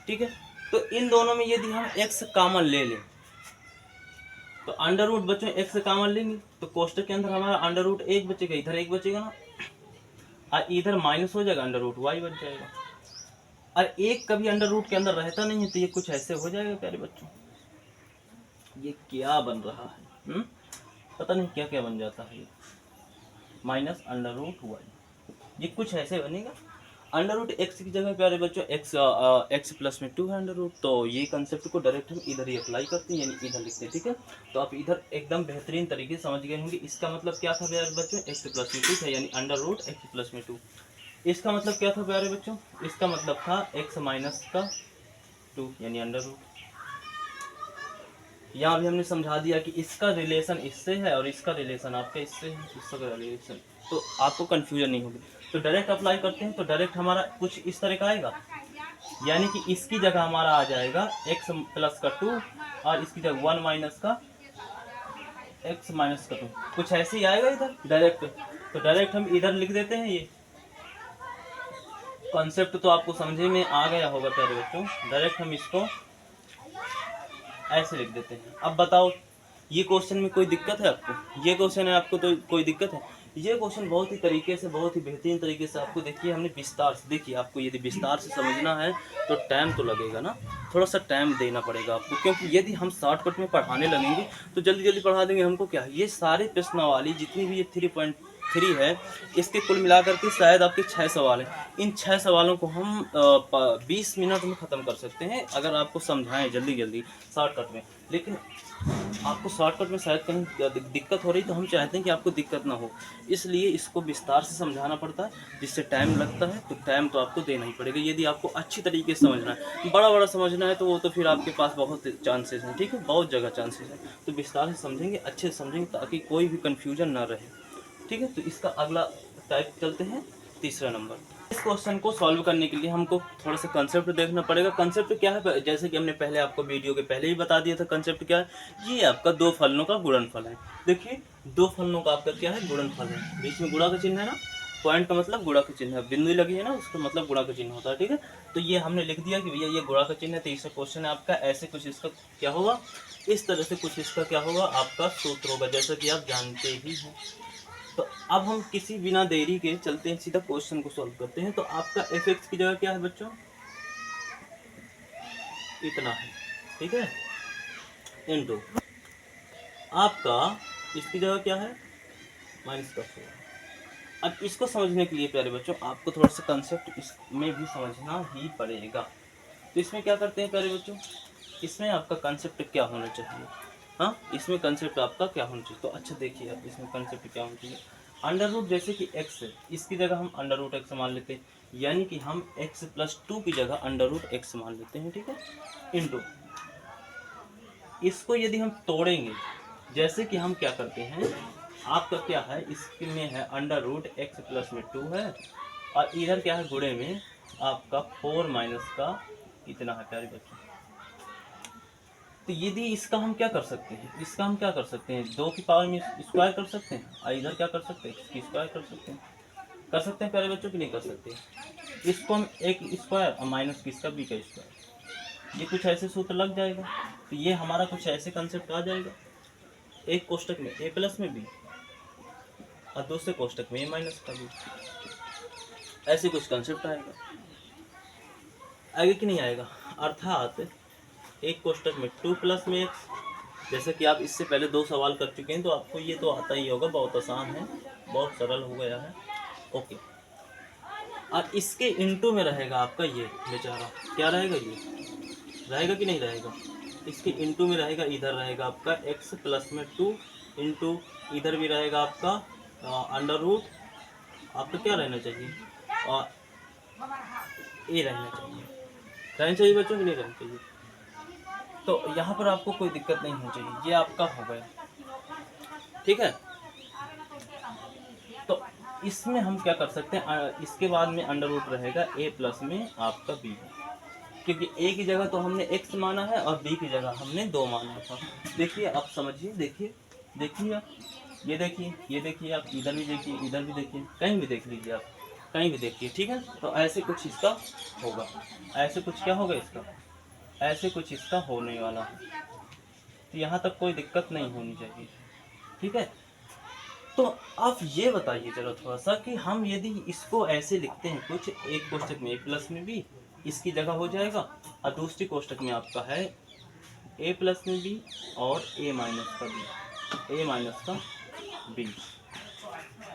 ठीक है, तो इन दोनों में यदि हम x कॉमन ले लें तो अंडर रूट बच्चों x कॉमन लेंगे तो कोष्टक के अंदर हमारा अंडर रूट 1 बचेगा, इधर 1 बचेगा ना, और इधर माइनस हो जाएगा, अंडर रूट y बच जाएगा। और एक कभी अंडर रूट के अंदर रहता नहीं है, तो ये कुछ ऐसे हो जाएगा प्यारे बच्चों। ये क्या बन रहा है, पता नहीं क्या क्या बन जाता है, ये माइनस अंडर रूट y, ये कुछ ऐसे बनेगा। अंडर रूट एक्स की जगह प्यारे बच्चों एक्स प्लस में 2 है अंडर रूट, तो ये कंसेप्ट को डायरेक्ट हम इधर ही अप्लाई करते हैं, यानी इधर लिखते हैं। ठीक है, तो आप इधर एकदम बेहतरीन तरीके से समझ गए होंगे। इसका मतलब क्या था प्यारे बच्चों, एक्स प्लस में 2 था, यानी अंडर रूट एक्स प्लस में 2। इसका मतलब क्या था प्यारे बच्चों, इसका मतलब था एक्स माइनस का 2 यानी अंडर रूट। यहाँ भी हमने समझा दिया कि इसका रिलेशन इससे है और इसका रिलेशन आपका इससे है, इसका रिलेशन, तो आपको कन्फ्यूजन नहीं होगी। तो डायरेक्ट अप्लाई करते हैं, तो डायरेक्ट हमारा कुछ इस तरह का आएगा, यानी कि इसकी जगह हमारा आ जाएगा x प्लस का 2 और इसकी जगह 1 माइनस का x माइनस का 2, कुछ ऐसे ही आएगा इधर डायरेक्ट। तो डायरेक्ट हम इधर लिख देते हैं। ये कॉन्सेप्ट तो आपको समझे में आ गया होगा प्यारे बच्चों। डायरेक्ट हम इसको ऐसे लिख देते हैं। अब बताओ, ये क्वेश्चन में कोई दिक्कत है आपको? ये क्वेश्चन है आपको तो कोई दिक्कत है? ये क्वेश्चन बहुत ही तरीके से, बहुत ही बेहतरीन तरीके से आपको देखिए हमने विस्तार से, देखिए आपको यदि विस्तार से समझना है तो टाइम तो लगेगा ना, थोड़ा सा टाइम देना पड़ेगा आपको, क्योंकि यदि हम शॉर्टकट में पढ़ाने लगेंगे तो जल्दी जल्दी पढ़ा देंगे। हमको क्या, ये सारे प्रश्नावली जितनी भी ये 3.3 है, इसके कुल मिलाकर के शायद आपके 6 सवाल हैं। इन 6 सवालों को हम 20 मिनट में ख़त्म कर सकते हैं अगर आपको समझाएं जल्दी जल्दी शॉर्टकट में। लेकिन आपको शॉर्टकट में शायद कहीं दिक्कत हो रही, तो हम चाहते हैं कि आपको दिक्कत ना हो, इसलिए इसको विस्तार से समझाना पड़ता है, जिससे टाइम लगता है। तो टाइम तो आपको देना ही पड़ेगा यदि आपको अच्छी तरीके से समझना है। बड़ा बड़ा समझना है तो वो तो फिर आपके पास बहुत चांसेस हैं, ठीक है, बहुत जगह चांसेस हैं। तो विस्तार से समझेंगे, अच्छे से समझेंगे, ताकि कोई भी कन्फ्यूजन ना रहे, ठीक है। तो इसका अगला टाइप चलते हैं, तीसरा नंबर। इस क्वेश्चन को सॉल्व करने के लिए हमको थोड़ा सा कंसेप्ट देखना पड़ेगा। कंसेप्ट क्या है, जैसे कि हमने पहले आपको वीडियो के पहले ही बता दिया था। कंसेप्ट क्या है, ये आपका दो फलनों का गुणनफल है। देखिए, दो फलनों का आपका क्या है, गुणनफल है। बीच में गुणा का चिन्ह है ना, पॉइंट का मतलब गुणा का चिन्ह है, बिंदु लगी है ना, उसका मतलब गुणा का चिन्ह होता है, ठीक है। तो ये हमने लिख दिया कि भैया ये गुणा का चिन्ह है। तीसरा क्वेश्चन है आपका, ऐसे कुछ इसका क्या होगा, इस तरह से कुछ इसका क्या होगा, आपका सूत्र होगा, जैसा कि आप जानते ही हैं। तो अब हम किसी बिना देरी के चलते हैं, सीधा क्वेश्चन को सॉल्व करते हैं। तो आपका f(x) की जगह क्या है बच्चों, इतना है, ठीक है, इनटू आपका इसकी जगह क्या है, -4। अब इसको समझने के लिए प्यारे बच्चों आपको थोड़ा सा कंसेप्ट इसमें भी समझना ही पड़ेगा। तो इसमें क्या करते हैं प्यारे बच्चों, इसमें आपका कंसेप्ट क्या होना चाहिए, हाँ, इसमें कंसेप्ट आपका क्या होना चाहिए। तो अच्छा देखिए आप, इसमें कंसेप्ट क्या होना चाहिए, अंडर रूट, जैसे कि x है, इसकी जगह हम अंडर रूट x मान लेते हैं, यानी कि हम x प्लस 2 की जगह अंडर रूट x मान लेते हैं, ठीक है, इनटू इसको यदि हम तोड़ेंगे, जैसे कि हम क्या करते हैं, आपका क्या है, इसमें है अंडर रूट x प्लस में 2 है, और इधर क्या है, गुणे में आपका 4 माइनस का इतना है प्यारे बच्चों। तो यदि इसका हम क्या कर सकते हैं, इसका हम क्या कर सकते हैं, 2 की पावर में स्क्वायर कर सकते हैं, और इधर क्या कर सकते हैं, इसकी स्क्वायर कर सकते हैं प्यारे बच्चों, कि नहीं कर सकते। इसको हम एक स्क्वायर और माइनस किसका, b का स्क्वायर, ये कुछ ऐसे सूत्र लग जाएगा। तो ये हमारा कुछ ऐसे कंसेप्ट आ जाएगा, एक कोष्टक में a प्लस में b और दूसरे कोष्टक में a माइनस का b, ऐसे कुछ कंसेप्ट आएगा, आगे कि नहीं आएगा। अर्थात एक कोष्टक में 2 प्लस में x, जैसे कि आप इससे पहले 2 सवाल कर चुके हैं, तो आपको ये तो आता ही होगा, बहुत आसान है, बहुत सरल हो गया है, ओके। और इसके इनटू में रहेगा आपका ये बेचारा, क्या रहेगा, ये रहेगा कि नहीं रहेगा, इसके इनटू में रहेगा, इधर रहेगा आपका x प्लस में 2 इंटू, इधर भी रहेगा आपका अंडर रूट, आपका क्या रहना चाहिए, और a रहना चाहिए बच्चों, कि नहीं रहना चाहिए। तो यहाँ पर आपको कोई दिक्कत नहीं होनी चाहिए, ये आपका हो गया, ठीक है। तो इसमें हम क्या कर सकते हैं, इसके बाद में अंडर रूट रहेगा a प्लस में आपका b, क्योंकि a की जगह तो हमने x माना है और b की जगह हमने 2 माना था। देखिए आप समझिए, देखिए आप, ये देखिए आप, इधर भी देखिए, इधर भी देखिए, कहीं भी देख लीजिए आप, कहीं भी देखिए, ठीक है। तो ऐसे कुछ इसका होगा, ऐसे कुछ क्या होगा इसका, ऐसे कुछ इसका होने वाला है। तो यहाँ तक कोई दिक्कत नहीं होनी चाहिए, ठीक है। तो आप ये बताइए चलो थोड़ा सा, कि हम यदि इसको ऐसे लिखते हैं कुछ, एक कोष्टक में a प्लस में b इसकी जगह हो जाएगा, और दूसरी कोष्टक में आपका है a प्लस में b और a माइनस का b, a माइनस का b,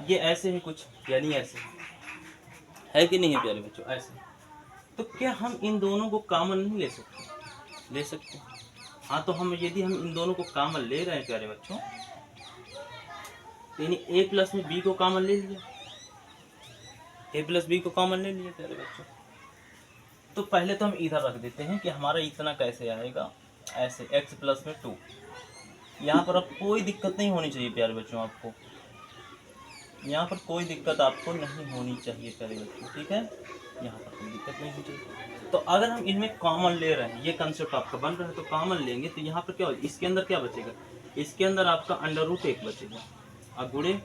ये ऐसे ही कुछ, यानी ऐसे है कि नहीं है प्यारे बच्चों, ऐसे। तो क्या हम इन दोनों को कॉमन नहीं ले सकते, ले सकते, हाँ। तो हम यदि हम इन दोनों को कॉमन ले रहे हैं प्यारे बच्चों, यानी a प्लस में b को कॉमन ले लिया, a प्लस b को कॉमन ले लिया प्यारे बच्चों, तो पहले तो हम इधर रख देते हैं कि हमारा इतना कैसे आएगा, ऐसे x प्लस में 2। यहाँ पर अब कोई दिक्कत नहीं होनी चाहिए प्यारे बच्चों, आपको यहाँ पर कोई दिक्कत आपको नहीं होनी चाहिए प्यारे बच्चों, ठीक है, यहाँ पर कोई दिक्कत नहीं होनी चाहिए। तो अगर हम इनमें कॉमन ले रहे हैं, ये कंसेप्ट आपका बन रहा है, तो कॉमन लेंगे तो यहाँ पर क्या हो, इसके अंदर क्या बचेगा, इसके अंदर आपका √1 बचेगा, और गुणे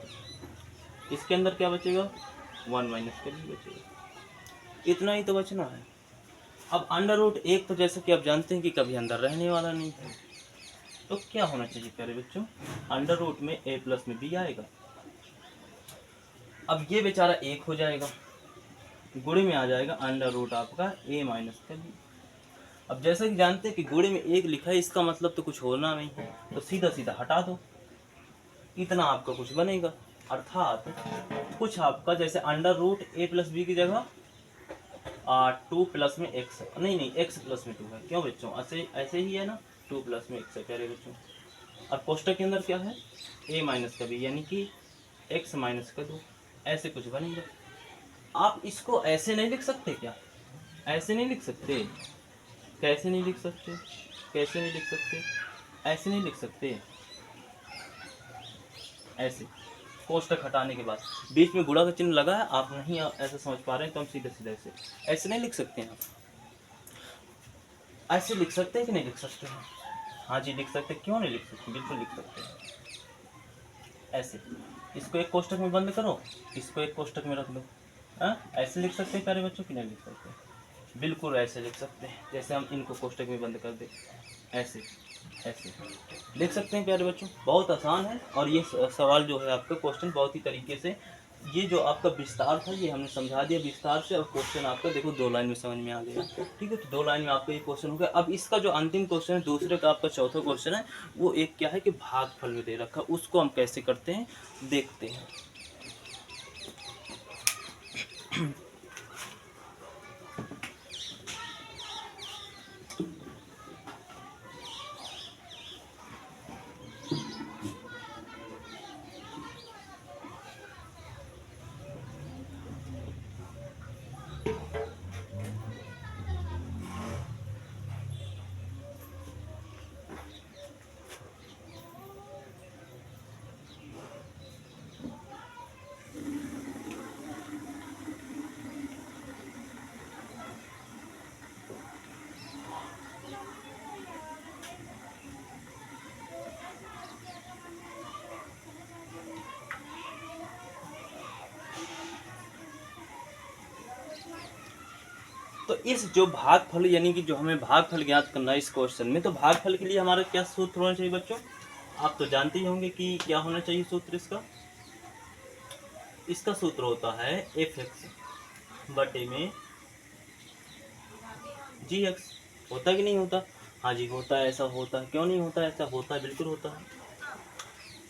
इसके अंदर क्या बचेगा, 1 माइनस का भी बचेगा, इतना ही तो बचना है। अब √1 तो जैसे कि आप जानते हैं कि कभी अंदर रहने वाला नहीं है, तो क्या होना चाहिए प्यारे बच्चों, √ में a प्लस में b आएगा। अब ये बेचारा 1 हो जाएगा, गुणे में आ जाएगा √ आपका a माइनस का b। अब जैसे कि जानते हैं कि गुणे में 1 लिखा है, इसका मतलब तो कुछ होना नहीं है, तो सीधा सीधा हटा दो, इतना आपका कुछ बनेगा, अर्थात कुछ आपका जैसे √a प्लस b की जगह 2 प्लस में x, नहीं x प्लस में 2 है, क्यों बच्चों, ऐसे ही है ना, 2 प्लस में x है प्यारे बच्चों। और कोष्टक के अंदर क्या है, a माइनस का b, यानी कि x माइनस का 2, ऐसे कुछ बनेगा। आप इसको ऐसे नहीं लिख सकते क्या, ऐसे नहीं लिख सकते, कैसे नहीं लिख सकते, कैसे नहीं लिख सकते, ऐसे नहीं लिख सकते, ऐसे कोष्टक हटाने के बाद बीच में गुणा का चिन्ह लगा है, आप नहीं ऐसे समझ पा रहे हैं, तो हम सीधे सीधे ऐसे नहीं लिख सकते हैं। आप ऐसे लिख सकते हैं कि नहीं लिख सकते हैं, हाँ जी लिख सकते हैं, क्यों नहीं लिख सकते, बिल्कुल लिख सकते हैं। ऐसे इसको एक कोष्टक में बंद करो, इसको एक कोष्टक में रख दो, हाँ ऐसे लिख सकते हैं प्यारे बच्चों कि नहीं लिख सकते, बिल्कुल ऐसे लिख सकते हैं, जैसे हम इनको कोष्टक में बंद कर दें, ऐसे ऐसे लिख सकते हैं प्यारे बच्चों, बहुत आसान है। और ये सवाल जो है आपका क्वेश्चन बहुत ही तरीके से, ये जो आपका विस्तार था ये हमने समझा दिया विस्तार से, और क्वेश्चन आपका देखो 2 लाइन में समझ में आ गया, ठीक है। तो 2 लाइन में आपका ये क्वेश्चन हो गया। अब इसका जो अंतिम क्वेश्चन है, दूसरे का आपका चौथा क्वेश्चन है, वो एक क्या है कि भागफल में दे रखा, उसको हम कैसे करते हैं देखते हैं। तो इस जो भागफल, यानी कि जो हमें भागफल ज्ञात करना है इस क्वेश्चन में, तो भागफल के लिए हमारा क्या सूत्र होना चाहिए बच्चों, आप तो जानते ही होंगे कि क्या होना चाहिए सूत्र इसका। इसका सूत्र होता है f(x) बटे में g(x), होता कि नहीं होता, हाँ जी होता है, ऐसा होता है, क्यों नहीं होता है, ऐसा होता है, बिल्कुल होता है।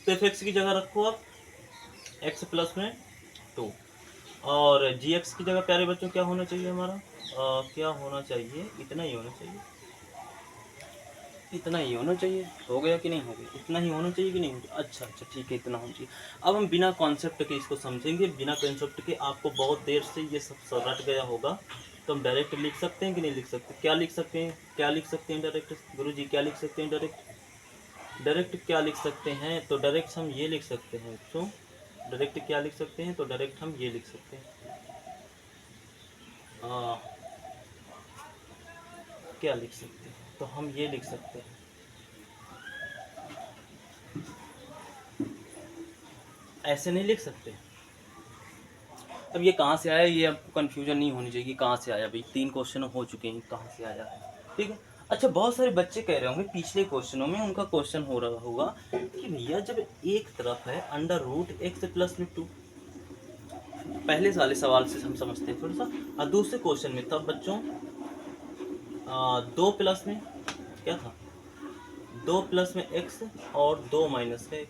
तो f(x) की जगह रखो आप x प्लस में 2, और gx की जगह प्यारे बच्चों क्या होना चाहिए हमारा, क्या होना चाहिए, इतना ही होना चाहिए, इतना ही होना चाहिए, हो गया कि नहीं हो गया, इतना ही होना चाहिए कि नहीं हो गया, अच्छा अच्छा ठीक है, इतना होना चाहिए। अब हम बिना कॉन्सेप्ट के इसको समझेंगे, बिना कॉन्सेप्ट के आपको बहुत देर से ये सब रट गया होगा, तो हम डायरेक्ट लिख सकते हैं कि नहीं लिख सकते, क्या लिख सकते हैं, क्या लिख सकते हैं डायरेक्ट, गुरुजी क्या लिख सकते हैं डायरेक्ट, डायरेक्ट क्या लिख सकते हैं, तो डायरेक्ट हम ये लिख सकते हैं बच्चों, डायरेक्ट क्या लिख सकते हैं, तो डायरेक्ट हम ये लिख सकते हैं, क्या लिख सकते हैं, तो हम ये लिख सकते हैं, ऐसे नहीं लिख सकते। अब ये कहाँ से आया, ये आपको कन्फ्यूजन नहीं होनी चाहिए कि कहाँ से आया, भाई 3 क्वेश्चन हो चुके हैं, कहाँ से आया है, ठीक है। अच्छा बहुत सारे बच्चे कह रहे होंगे पिछले क्वेश्चनों में उनका क्वेश्चन हो रहा होगा कि भैया जब एक तरफ है √x प्लस में 2, पहले वाले सवाल से हम समझते हैं थोड़ा सा, और दूसरे क्वेश्चन में तब बच्चों 2 प्लस में क्या था, 2 प्लस में x और 2 माइनस का x,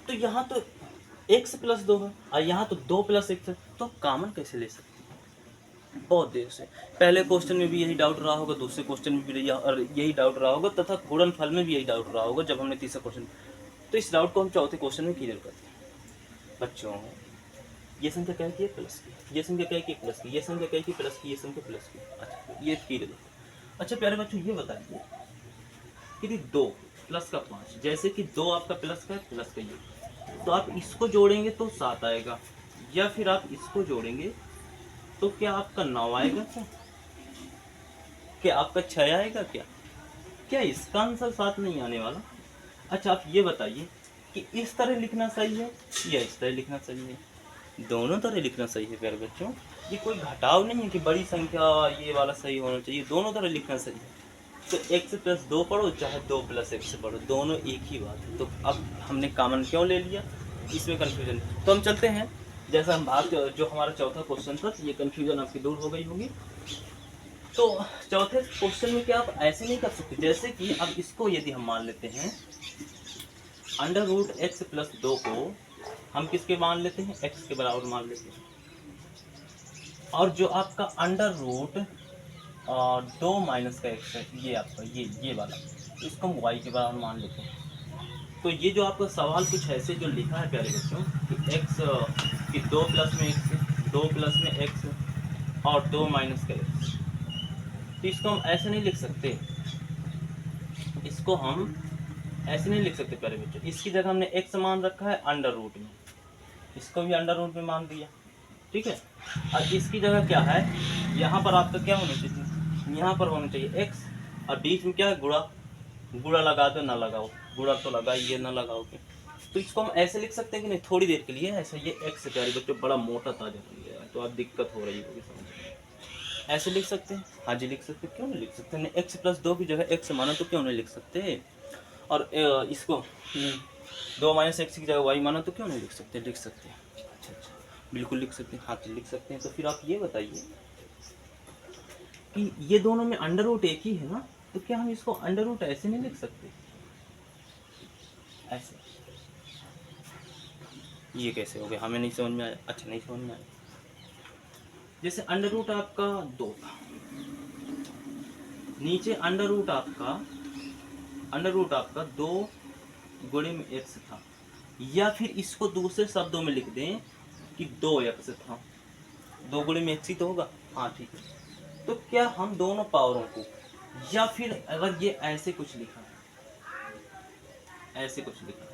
तो यहाँ तो x प्लस 2 है और यहाँ तो 2 प्लस x है, तो कॉमन कैसे ले सकते हैं, बहुत देर से पहले क्वेश्चन में भी यही डाउट रहा होगा, दूसरे क्वेश्चन में भी यही डाउट रहा होगा, तथा गुणनफल में भी यही डाउट रहा होगा जब हमने तीसरा क्वेश्चन, तो इस डाउट को हम चौथे क्वेश्चन में क्लियर करते हैं बच्चों। ये संख्या क्या है प्लस की, ये संख्या क्या है प्लस की, ये संख्या क्या है प्लस की, ये संख्या प्लस की। अच्छा ये तीर दो। अच्छा प्यारे बच्चों ये बताइए कि 2 प्लस का 5, जैसे कि 2 आपका प्लस का है, प्लस का ये, तो आप इसको जोड़ेंगे तो 7 आएगा, या फिर आप इसको जोड़ेंगे तो क्या आपका 9 आएगा, क्या आपका 6 आएगा, क्या इसका आंसर 7 नहीं आने वाला। अच्छा आप ये बताइए कि इस तरह लिखना सही है या इस तरह लिखना सही है। दोनों तरह लिखना सही है प्यारे बच्चों, ये कोई घटाव नहीं है कि बड़ी संख्या ये वाला सही होना चाहिए, दोनों तरह लिखना सही है। तो x प्लस 2 पढ़ो चाहे 2 प्लस x पढ़ो, दोनों एक ही बात है। तो अब हमने कॉमन क्यों ले लिया, इसमें कन्फ्यूजन। तो हम चलते हैं, जैसा हम भाग जो हमारा चौथा क्वेश्चन था, ये कन्फ्यूजन आपकी दूर हो गई होगी। तो चौथे क्वेश्चन में क्या आप ऐसे नहीं कर सकते, जैसे कि अब इसको यदि हम मान लेते हैं अंडर रूट एक्स प्लस 2 को हम किसके मान लेते हैं, x के बराबर मान लेते हैं, और जो आपका अंडर रूट 2 माइनस का x है, ये आपका ये वाला, इसको हम y के बराबर मान लेते हैं। तो ये जो आपका सवाल कुछ ऐसे जो लिखा है प्यारे बच्चों कि x कि 2 प्लस में x, 2 प्लस में x और 2 माइनस का x, तो इसको हम ऐसे नहीं लिख सकते, इसको हम ऐसे नहीं लिख सकते प्यारे बच्चों। इसकी जगह हमने x मान रखा है अंडर रूट में, इसको भी अंडर रूट में मान दिया, ठीक है। और इसकी जगह क्या है, यहाँ पर आपका क्या होना चाहिए, यहाँ पर होना चाहिए x, और बीच में क्या है गुणा, गुणा लगा दो ना लगाओ, गुणा तो लगाइए ना लगाओगे। तो इसको हम ऐसे लिख सकते हैं कि नहीं, थोड़ी देर के लिए ऐसा, ये x प्यारे बच्चों बड़ा मोटा ताजा हो गया है, तो अब दिक्कत हो रही होगी समझ में। ऐसे लिख सकते हैं, हाँ जी लिख सकते, क्यों नहीं लिख सकते, नहीं x प्लस 2 की जगह x माना तो क्यों नहीं लिख सकते, और इसको 2 माइनस एक्स की जगह y माना तो क्यों नहीं लिख सकते, लिख सकते हैं। अच्छा बिल्कुल लिख सकते हैं, हाँ जी लिख सकते हैं। तो फिर आप ये बताइए कि ये दोनों में अंडर रूट एक ही है ना, तो क्या हम इसको अंडर रूट ऐसे नहीं लिख सकते, ऐसे, ये कैसे हो गया, हमें नहीं समझ में आया। अच्छा नहीं समझ में आया, जैसे अंडर रूट आपका 2 था, नीचे अंडर रूट आपका 2 गुणे में x था, या फिर इसको दूसरे शब्दों में लिख दें कि 2x था, 2 गुणे में x ही तो होगा, हाँ ठीक है। तो क्या हम दोनों पावरों को, या फिर अगर ये ऐसे कुछ लिखा है, ऐसे कुछ लिखा है,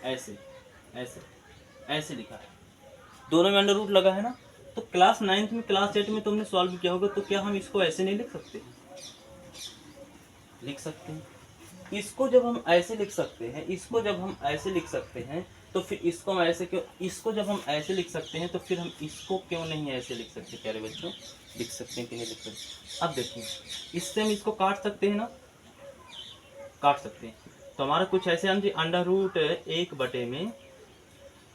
ऐसे ऐसे ऐसे लिखा है, दोनों में अंडर रूट लगा है ना, तो क्लास 9th में क्लास 8 में तुमने सॉल्व किया होगा, तो क्या हम इसको ऐसे नहीं लिख सकते, लिख सकते हैं। इसको जब हम ऐसे लिख सकते हैं, इसको जब हम ऐसे लिख सकते हैं, तो फिर इसको हम ऐसे क्यों, इसको जब हम ऐसे लिख सकते हैं तो फिर हम इसको क्यों नहीं ऐसे लिख सकते प्यारे बच्चों, लिख सकते हैं कि नहीं लिख सकते। अब देखिए इससे हम इसको काट सकते हैं ना, काट सकते हैं, तो हमारा कुछ ऐसे हम जी अंडर रूट 1 बटे में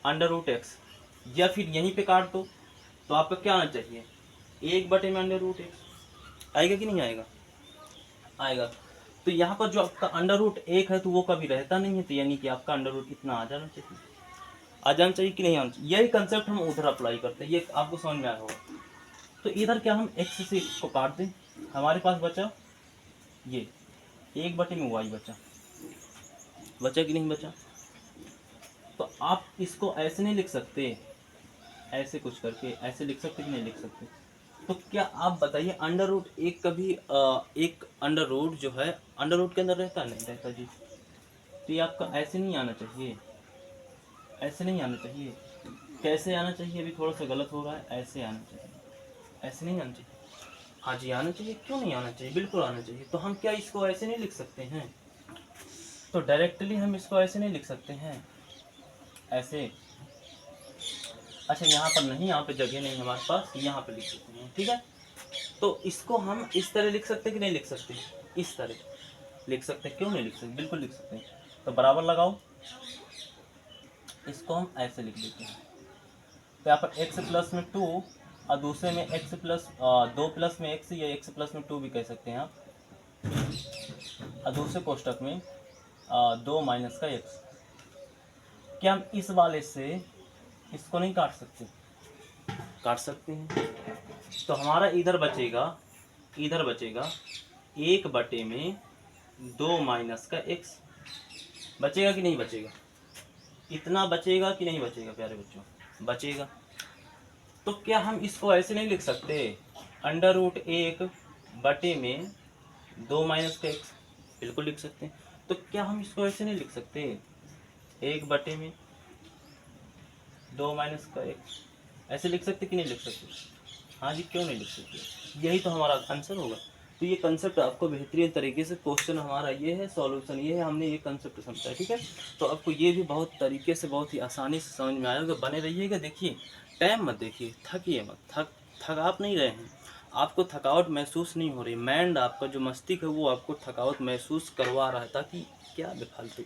अंडर रूट एक्स, या फिर यहीं पे काट दो, तो आपका क्या आना चाहिए, 1 बटे में अंडर रूट एक्स आएगा कि नहीं आएगा, आएगा। तो यहाँ पर जो आपका अंडर रूट 1 है तो वो कभी रहता नहीं है, तो यानी कि आपका अंडर रूट इतना आ जाना चाहिए, आ जाना चाहिए कि नहीं आना चाहिए। यही कंसेप्ट हम उधर अप्लाई करते हैं, ये आपको समझ में आया होगा। तो इधर क्या हम x से को काट दें, हमारे पास बचा ये 1 बटे में y बचा कि नहीं बचा। तो आप इसको ऐसे नहीं लिख सकते, ऐसे कुछ करके ऐसे लिख सकते कि नहीं लिख सकते। तो क्या आप बताइए अंडर रूट 1 कभी एक अंडर रूट जो है अंडर रूट के अंदर रहता नहीं रहता जी, तो ये आपका ऐसे नहीं आना चाहिए, ऐसे नहीं आना चाहिए, कैसे आना चाहिए, अभी थोड़ा सा गलत हो रहा है, ऐसे आना चाहिए, ऐसे नहीं आना चाहिए, हाँ जी आना चाहिए, क्यों नहीं आना चाहिए, बिल्कुल आना चाहिए। तो हम क्या इसको ऐसे नहीं लिख सकते हैं, तो डायरेक्टली हम इसको ऐसे नहीं लिख सकते हैं, ऐसे। अच्छा यहाँ पर नहीं, यहाँ पे जगह नहीं हमारे पास, यहाँ पे लिख सकते हैं, ठीक है। तो इसको हम इस तरह लिख सकते कि नहीं लिख सकते, इस तरह लिख सकते, क्यों नहीं लिख सकते, बिल्कुल लिख सकते हैं। तो बराबर लगाओ, इसको हम ऐसे लिख देते हैं, तो यहाँ पर x प्लस में 2 और दूसरे में x प्लस 2 प्लस में x या x प्लस में 2 भी कह सकते हैं आप, और दूसरे कोष्टक में 2 माइनस का x। क्या हम इस वाले से इसको नहीं काट सकते, काट सकते हैं। तो हमारा इधर बचेगा 1 बटे में 2 माइनस का x, बचेगा कि नहीं बचेगा, इतना बचेगा कि नहीं बचेगा प्यारे बच्चों, बचेगा। तो क्या हम इसको ऐसे नहीं लिख सकते, √1/2 माइनस का एक्स, बिल्कुल लिख सकते हैं। तो क्या हम इसको ऐसे नहीं लिख सकते, 1/2 माइनस का एक्स, ऐसे लिख सकते कि नहीं लिख सकते? हाँ जी, क्यों नहीं लिख सकते? यही तो हमारा आंसर होगा। तो ये कंसेप्ट आपको बेहतरीन तरीके से, क्वेश्चन हमारा ये है, सॉल्यूशन ये है, हमने ये कंसेप्ट समझा है, ठीक है। तो आपको ये भी बहुत तरीके से, बहुत ही आसानी से समझ में आएगा। बने रहिएगा, देखिए टाइम मत देखिए, थकिए मत, थक आप नहीं रहे हैं, आपको थकावट महसूस नहीं हो रही, माइंड आपका जो मस्तिष्क है वो आपको थकावट महसूस करवा रहा है, ताकि क्या बेफालतू,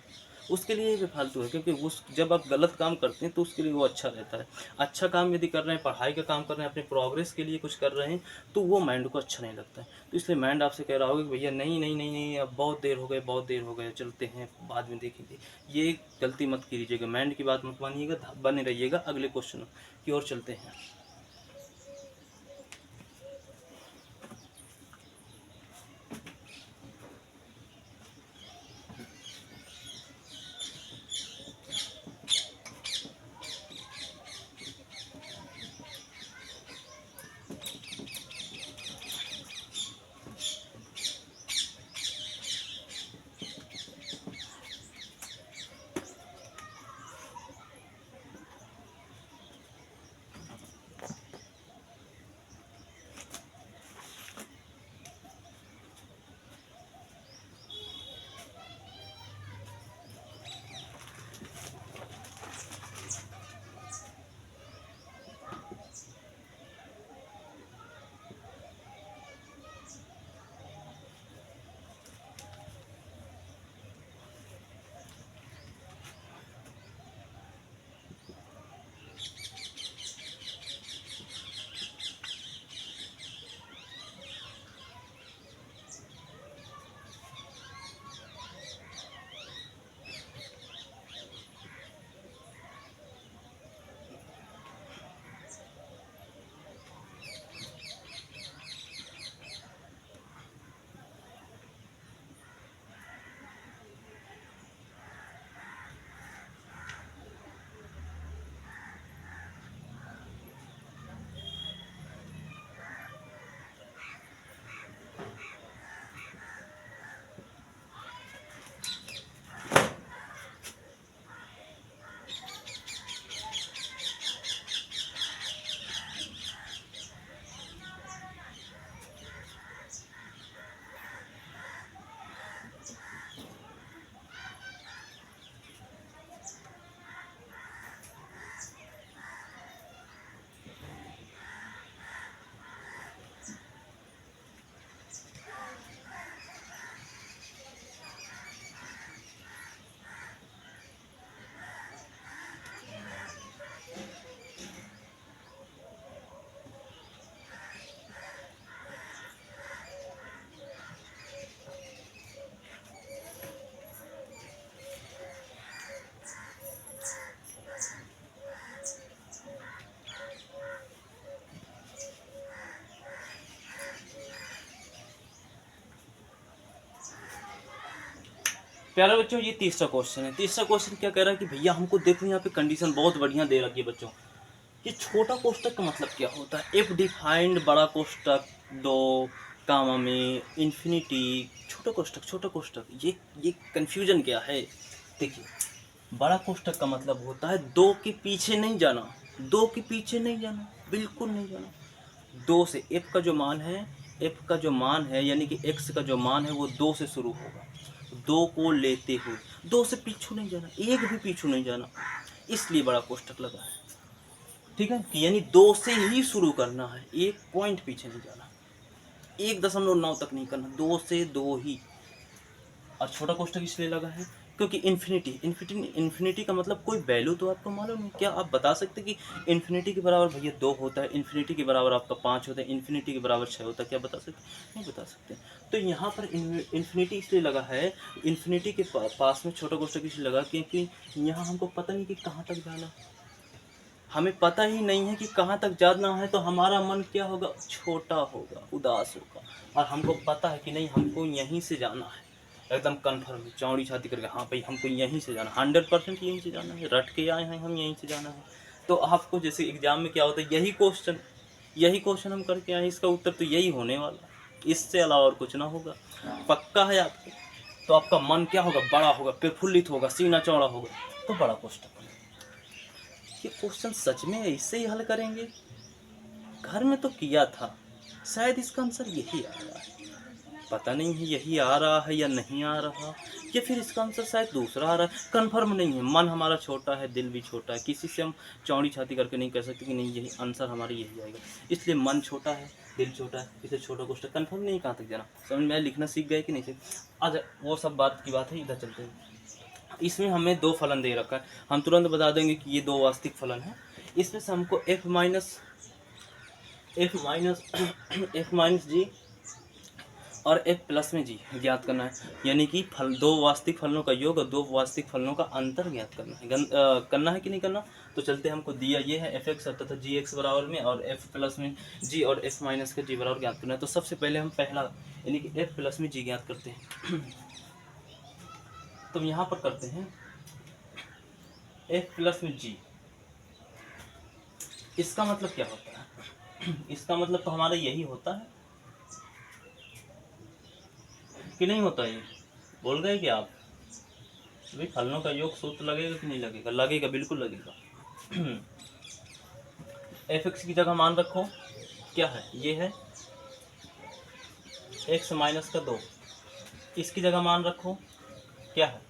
उसके लिए बेफालतू है, क्योंकि उस जब आप गलत काम करते हैं तो उसके लिए वो अच्छा रहता है। अच्छा काम यदि कर रहे हैं, पढ़ाई का काम कर रहे हैं, अपने प्रोग्रेस के लिए कुछ कर रहे हैं, तो वो माइंड को अच्छा नहीं लगता है। तो इसलिए माइंड आपसे कह रहा होगा कि भैया नहीं नहीं नहीं नहीं, अब बहुत देर हो गए, बहुत देर हो गए, चलते हैं, बाद में देखेंगे। ये गलती मत कीजिएगा, माइंड की बात मत मानिएगा, बने रहिएगा। अगले क्वेश्चन की ओर चलते हैं। प्यारे बच्चों, ये तीसरा क्वेश्चन है। तीसरा क्वेश्चन क्या कह रहा है कि भैया हमको देखो, यहाँ पे कंडीशन बहुत बढ़िया दे रखी है बच्चों। ये छोटा कोष्टक का मतलब क्या होता है? इफ डिफाइंड बड़ा कोष्टक, दो कामा में इन्फिनिटी, छोटा कोष्टक, ये कंफ्यूजन क्या है? देखिए, बड़ा कोष्टक का मतलब होता है दो के पीछे नहीं जाना, दो के पीछे नहीं जाना, बिल्कुल नहीं जाना। दो से एफ का जो मान है, यानी कि एक्स का जो मान है वो दो से शुरू होगा। दो को लेते हुए दो से पीछू नहीं जाना, एक भी पीछू नहीं जाना, इसलिए बड़ा कोष्टक लगा है, ठीक है। कि यानी दो से ही शुरू करना है, एक पॉइंट पीछे नहीं जाना, 1.9 तक नहीं करना, दो से दो ही। और छोटा कोष्टक इसलिए लगा है क्योंकि इन्फिनिटी का मतलब कोई वैल्यू तो आपको मालूम है। क्या आप बता सकते कि इन्फिनिटी के बराबर भैया 2 होता है, इन्फिनिटी के बराबर आपका 5 होता है, इन्फिनिटी के बराबर 6 होता है? क्या बता सकते? नहीं बता सकते। तो यहाँ पर इन्फिनिटी इसलिए लगा है, इन्फिनिटी के पास में छोटा कोष्टक इसलिए लगा क्योंकि यहाँ हमको पता नहीं कि कहाँ तक जाना, हमें पता ही नहीं है कि कहाँ तक जाना है, तो हमारा मन क्या होगा? छोटा होगा, उदास होगा। और हमको पता है कि नहीं, हमको यहीं से जाना है, एकदम कन्फर्म, चौड़ी छाती करके, हाँ भाई हमको यहीं से जाना, 100% यहीं से जाना है, रट के आए हैं हम, यहीं से जाना है। तो आपको जैसे एग्जाम में क्या होता है, यही क्वेश्चन हम करके आए, इसका उत्तर तो यही होने वाला, इससे अलावा और कुछ ना होगा। पक्का है आपको? तो आपका मन क्या होगा, बड़ा होगा, प्रफुल्लित होगा, सीना चौड़ा होगा, तो बड़ा क्वेश्चन। ये क्वेश्चन सच में ऐसे ही हल करेंगे? घर में तो किया था, शायद इसका आंसर यही आ रहा है, पता नहीं है यही आ रहा है या नहीं आ रहा, या फिर इसका आंसर शायद दूसरा आ रहा है, कंफर्म नहीं है। मन हमारा छोटा है, दिल भी छोटा है, किसी से हम चौड़ी छाती करके नहीं कह सकते कि नहीं यही आंसर हमारा यही आएगा। इसलिए मन छोटा है, दिल छोटा है, इससे छोटा क्वेश्चन कंफर्म नहीं कहाँ तक जाना। समझ में लिखना सीख गए कि नहीं सीख? अच्छा वो सब बात की बात है, इधर चलते हैं। इसमें हमें दो फलन दे रखा है, हम तुरंत बता देंगे कि ये दो वास्तविक फलन है। इसमें से हमको f माइनस जी और f प्लस में जी ज्ञात करना है, यानी कि दो वास्तविक फलनों का योग और दो वास्तविक फलनों का अंतर ज्ञात करना है। करना है कि नहीं करना? तो चलते हमको दिया ये है f(x) तथा g(x) बराबर में, और f प्लस में g और f माइनस का g बराबर ज्ञात करना है। तो सबसे पहले हम पहला यानी कि f प्लस में g ज्ञात करते हैं। तो हम यहाँ पर करते हैं f प्लस में g, इसका मतलब क्या होता है? इसका मतलब तो हमारा यही होता है कि नहीं होता? ये बोल गए कि आप भाई फलनों का योग सूत्र लगेगा कि नहीं लगेगा? लगेगा, बिल्कुल लगेगा। f(x) की जगह मान रखो, क्या है? ये है x माइनस का 2, इसकी जगह मान रखो, क्या है?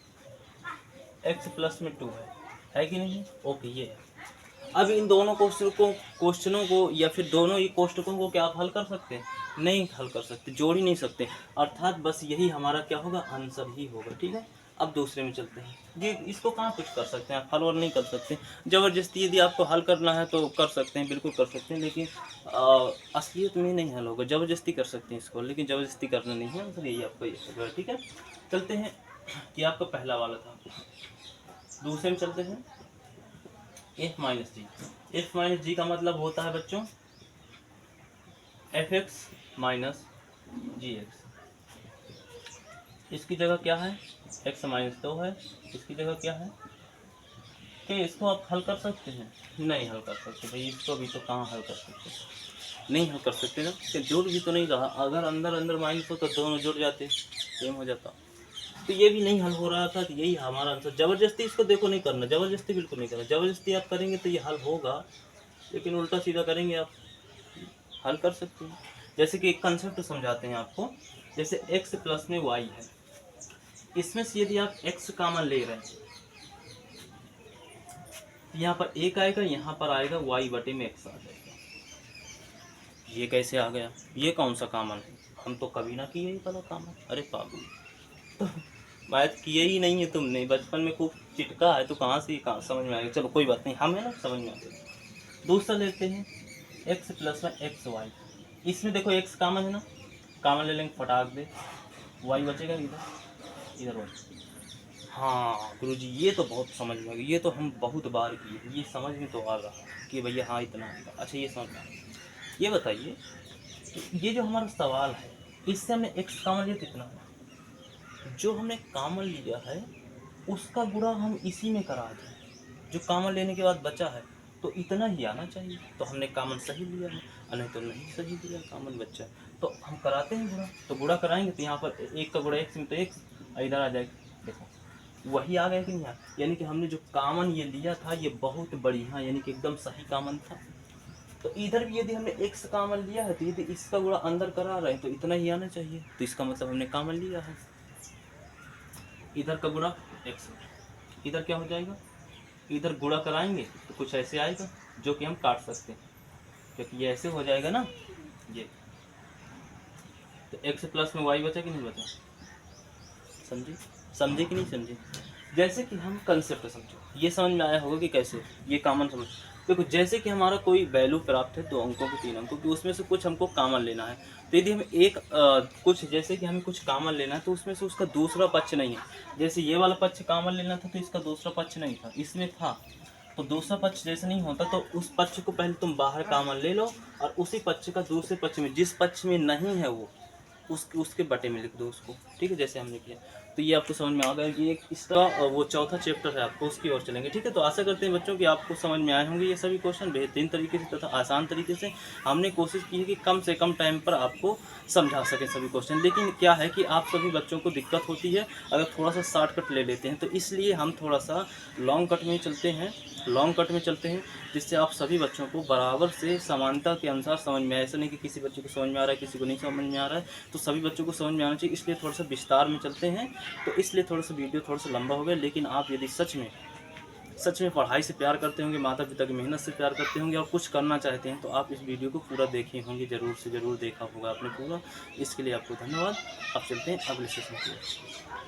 x प्लस में 2 है कि नहीं? ओके, ये है। अब इन दोनों क्वेश्चनों को या फिर दोनों ही कोष्टकों को क्या आप हल कर सकते हैं? नहीं हल कर सकते, जोड़ ही नहीं सकते, अर्थात बस यही हमारा क्या होगा, आंसर ही होगा। ठीक है, अब दूसरे में चलते हैं। ये इसको कहाँ कुछ कर सकते हैं, हल और नहीं कर सकते। ज़बरदस्ती यदि आपको हल करना है तो कर सकते हैं, बिल्कुल कर सकते हैं, लेकिन असलियत में नहीं हल होगा। ज़बरदस्ती कर सकते हैं इसको, लेकिन ज़बरदस्ती करना नहीं है, आंसर यही आपका ये होगा। ठीक है, चलते हैं। ये आपका पहला वाला था, दूसरे में चलते हैं। f माइनस जी का मतलब होता है बच्चों f(x) माइनस जी(x). इसकी जगह क्या है? x माइनस 2 है, इसकी जगह क्या है? क्या इसको आप हल कर सकते हैं? नहीं हल कर सकते भाई, इसको भी तो कहाँ हल कर सकते हैं, नहीं हल कर सकते ना, कि जुड़ भी तो नहीं रहा। अगर अंदर अंदर माइनस हो तो दोनों जुड़ जाते, सेम हो जाता। तो ये भी नहीं हल हो रहा था, तो यही हमारा आंसर। ज़बरदस्ती इसको देखो नहीं करना, ज़बरदस्ती बिल्कुल नहीं करना। ज़बरदस्ती आप करेंगे तो ये हल होगा, लेकिन उल्टा सीधा करेंगे आप हल कर सकते हैं। जैसे कि एक कंसेप्ट समझाते हैं आपको, जैसे x प्लस में y है, इसमें से यदि आप x कॉमन ले रहे हैं, यहाँ पर एक आएगा, यहाँ पर आएगा y बटे में x आ जाएगा। ये कैसे आ गया? ये कौन सा कॉमन है? हम तो कभी ना किए ही वाला कॉमन। अरे पागल, तो मैथ किए ही नहीं है तुमने, बचपन में खूब चिटका है, तो कहाँ समझ में आएगा। चलो कोई बात नहीं, हम है ना समझ में आ गया। दूसरा लेते हैं x प्लस में एक्स वाई, इसमें देखो x कॉमन है ना, कॉमन ले लेंगे, फटाक दे, y बचेगा इधर y। हाँ गुरुजी, ये तो बहुत समझ में आ गया, ये तो हम बहुत बार किए, ये समझ में तो आ रहा कि भैया हाँ इतना आएगा। अच्छा ये समझ में आ गया। ये बताइए, ये जो हमारा सवाल है, इससे हमने x कॉमन लिया कितना है? जो हमने कॉमन लिया है उसका गुणा हम इसी में करा दें, जो कॉमन लेने के बाद बचा है, तो इतना ही आना चाहिए। तो हमने कॉमन सही लिया है, नहीं तो नहीं सही लिया, कॉमन बच्चा, तो हम कराते हैं गुणा। तो गुणा कराएंगे तो यहाँ पर एक का गुणा x में तो x, इधर आ जाएगा, देखो वही आ गया कि नहीं? यानी कि हमने जो कॉमन ये लिया था ये बहुत बढ़िया, यानी कि एकदम सही कॉमन था। तो इधर भी यदि हमने x कॉमन लिया है, तो यदि इसका गुणा अंदर करा रहे हैं तो इतना ही आना चाहिए, तो इसका मतलब हमने कॉमन लिया है। इधर का गुणा x, इधर क्या हो जाएगा? इधर गुणा कराएंगे तो कुछ ऐसे आएगा जो कि हम काट सकते हैं, क्योंकि ये ऐसे हो जाएगा ना ये। तो x प्लस में y बचा कि नहीं बचा? समझे कि नहीं समझे? जैसे कि हम कंसेप्ट समझो, ये समझ में आया होगा कि कैसे ये कॉमन समझ। देखो जैसे कि हमारा कोई वैल्यू प्राप्त है 2 अंकों की 3 अंकों की, उसमें से कुछ हमको कॉमन लेना है। तो यदि हमें कुछ जैसे कि हमें कुछ कॉमन लेना है, तो उसमें से उसका दूसरा पक्ष नहीं है। जैसे ये वाला पक्ष कॉमन लेना था तो इसका दूसरा पक्ष नहीं था, इसमें था, तो दूसरा पक्ष जैसे नहीं होता, तो उस पक्ष को पहले तुम बाहर कॉमन ले लो, और उसी पक्ष का दूसरे पक्ष में, जिस पक्ष में नहीं है वो उसके बटे में लिख दो उसको। ठीक है, जैसे हमने किया। तो ये आपको समझ में आ गया कि एक इसका वो चौथा चैप्टर है, आपको उसकी ओर चलेंगे। ठीक है, तो आशा करते हैं बच्चों कि आपको समझ में आए होंगे ये सभी क्वेश्चन बेहतरीन तरीके से तथा आसान तरीके से। हमने कोशिश की है कि कम से कम टाइम पर आपको समझा सकें सभी क्वेश्चन, लेकिन क्या है कि आप सभी बच्चों को दिक्कत होती है अगर थोड़ा सा शॉर्टकट ले लेते हैं, तो इसलिए हम थोड़ा सा लॉन्ग कट में चलते हैं, जिससे आप सभी बच्चों को बराबर से समानता के अनुसार समझ में आए। ऐसा नहीं कि किसी बच्चे को समझ में आ रहा है, किसी को नहीं समझ में आ रहा है, तो सभी बच्चों को समझ में आना चाहिए, इसलिए थोड़ा सा विस्तार में चलते हैं। तो इसलिए थोड़ा सा वीडियो थोड़ा सा लंबा हो गया, लेकिन आप यदि सच में पढ़ाई से प्यार करते होंगे, माता पिता की मेहनत से प्यार करते होंगे और कुछ करना चाहते हैं, तो आप इस वीडियो को पूरा देखे होंगे, ज़रूर से ज़रूर देखा होगा आपने पूरा। इसके लिए आपको धन्यवाद। अब चलते हैं अगले सेशन की ओर।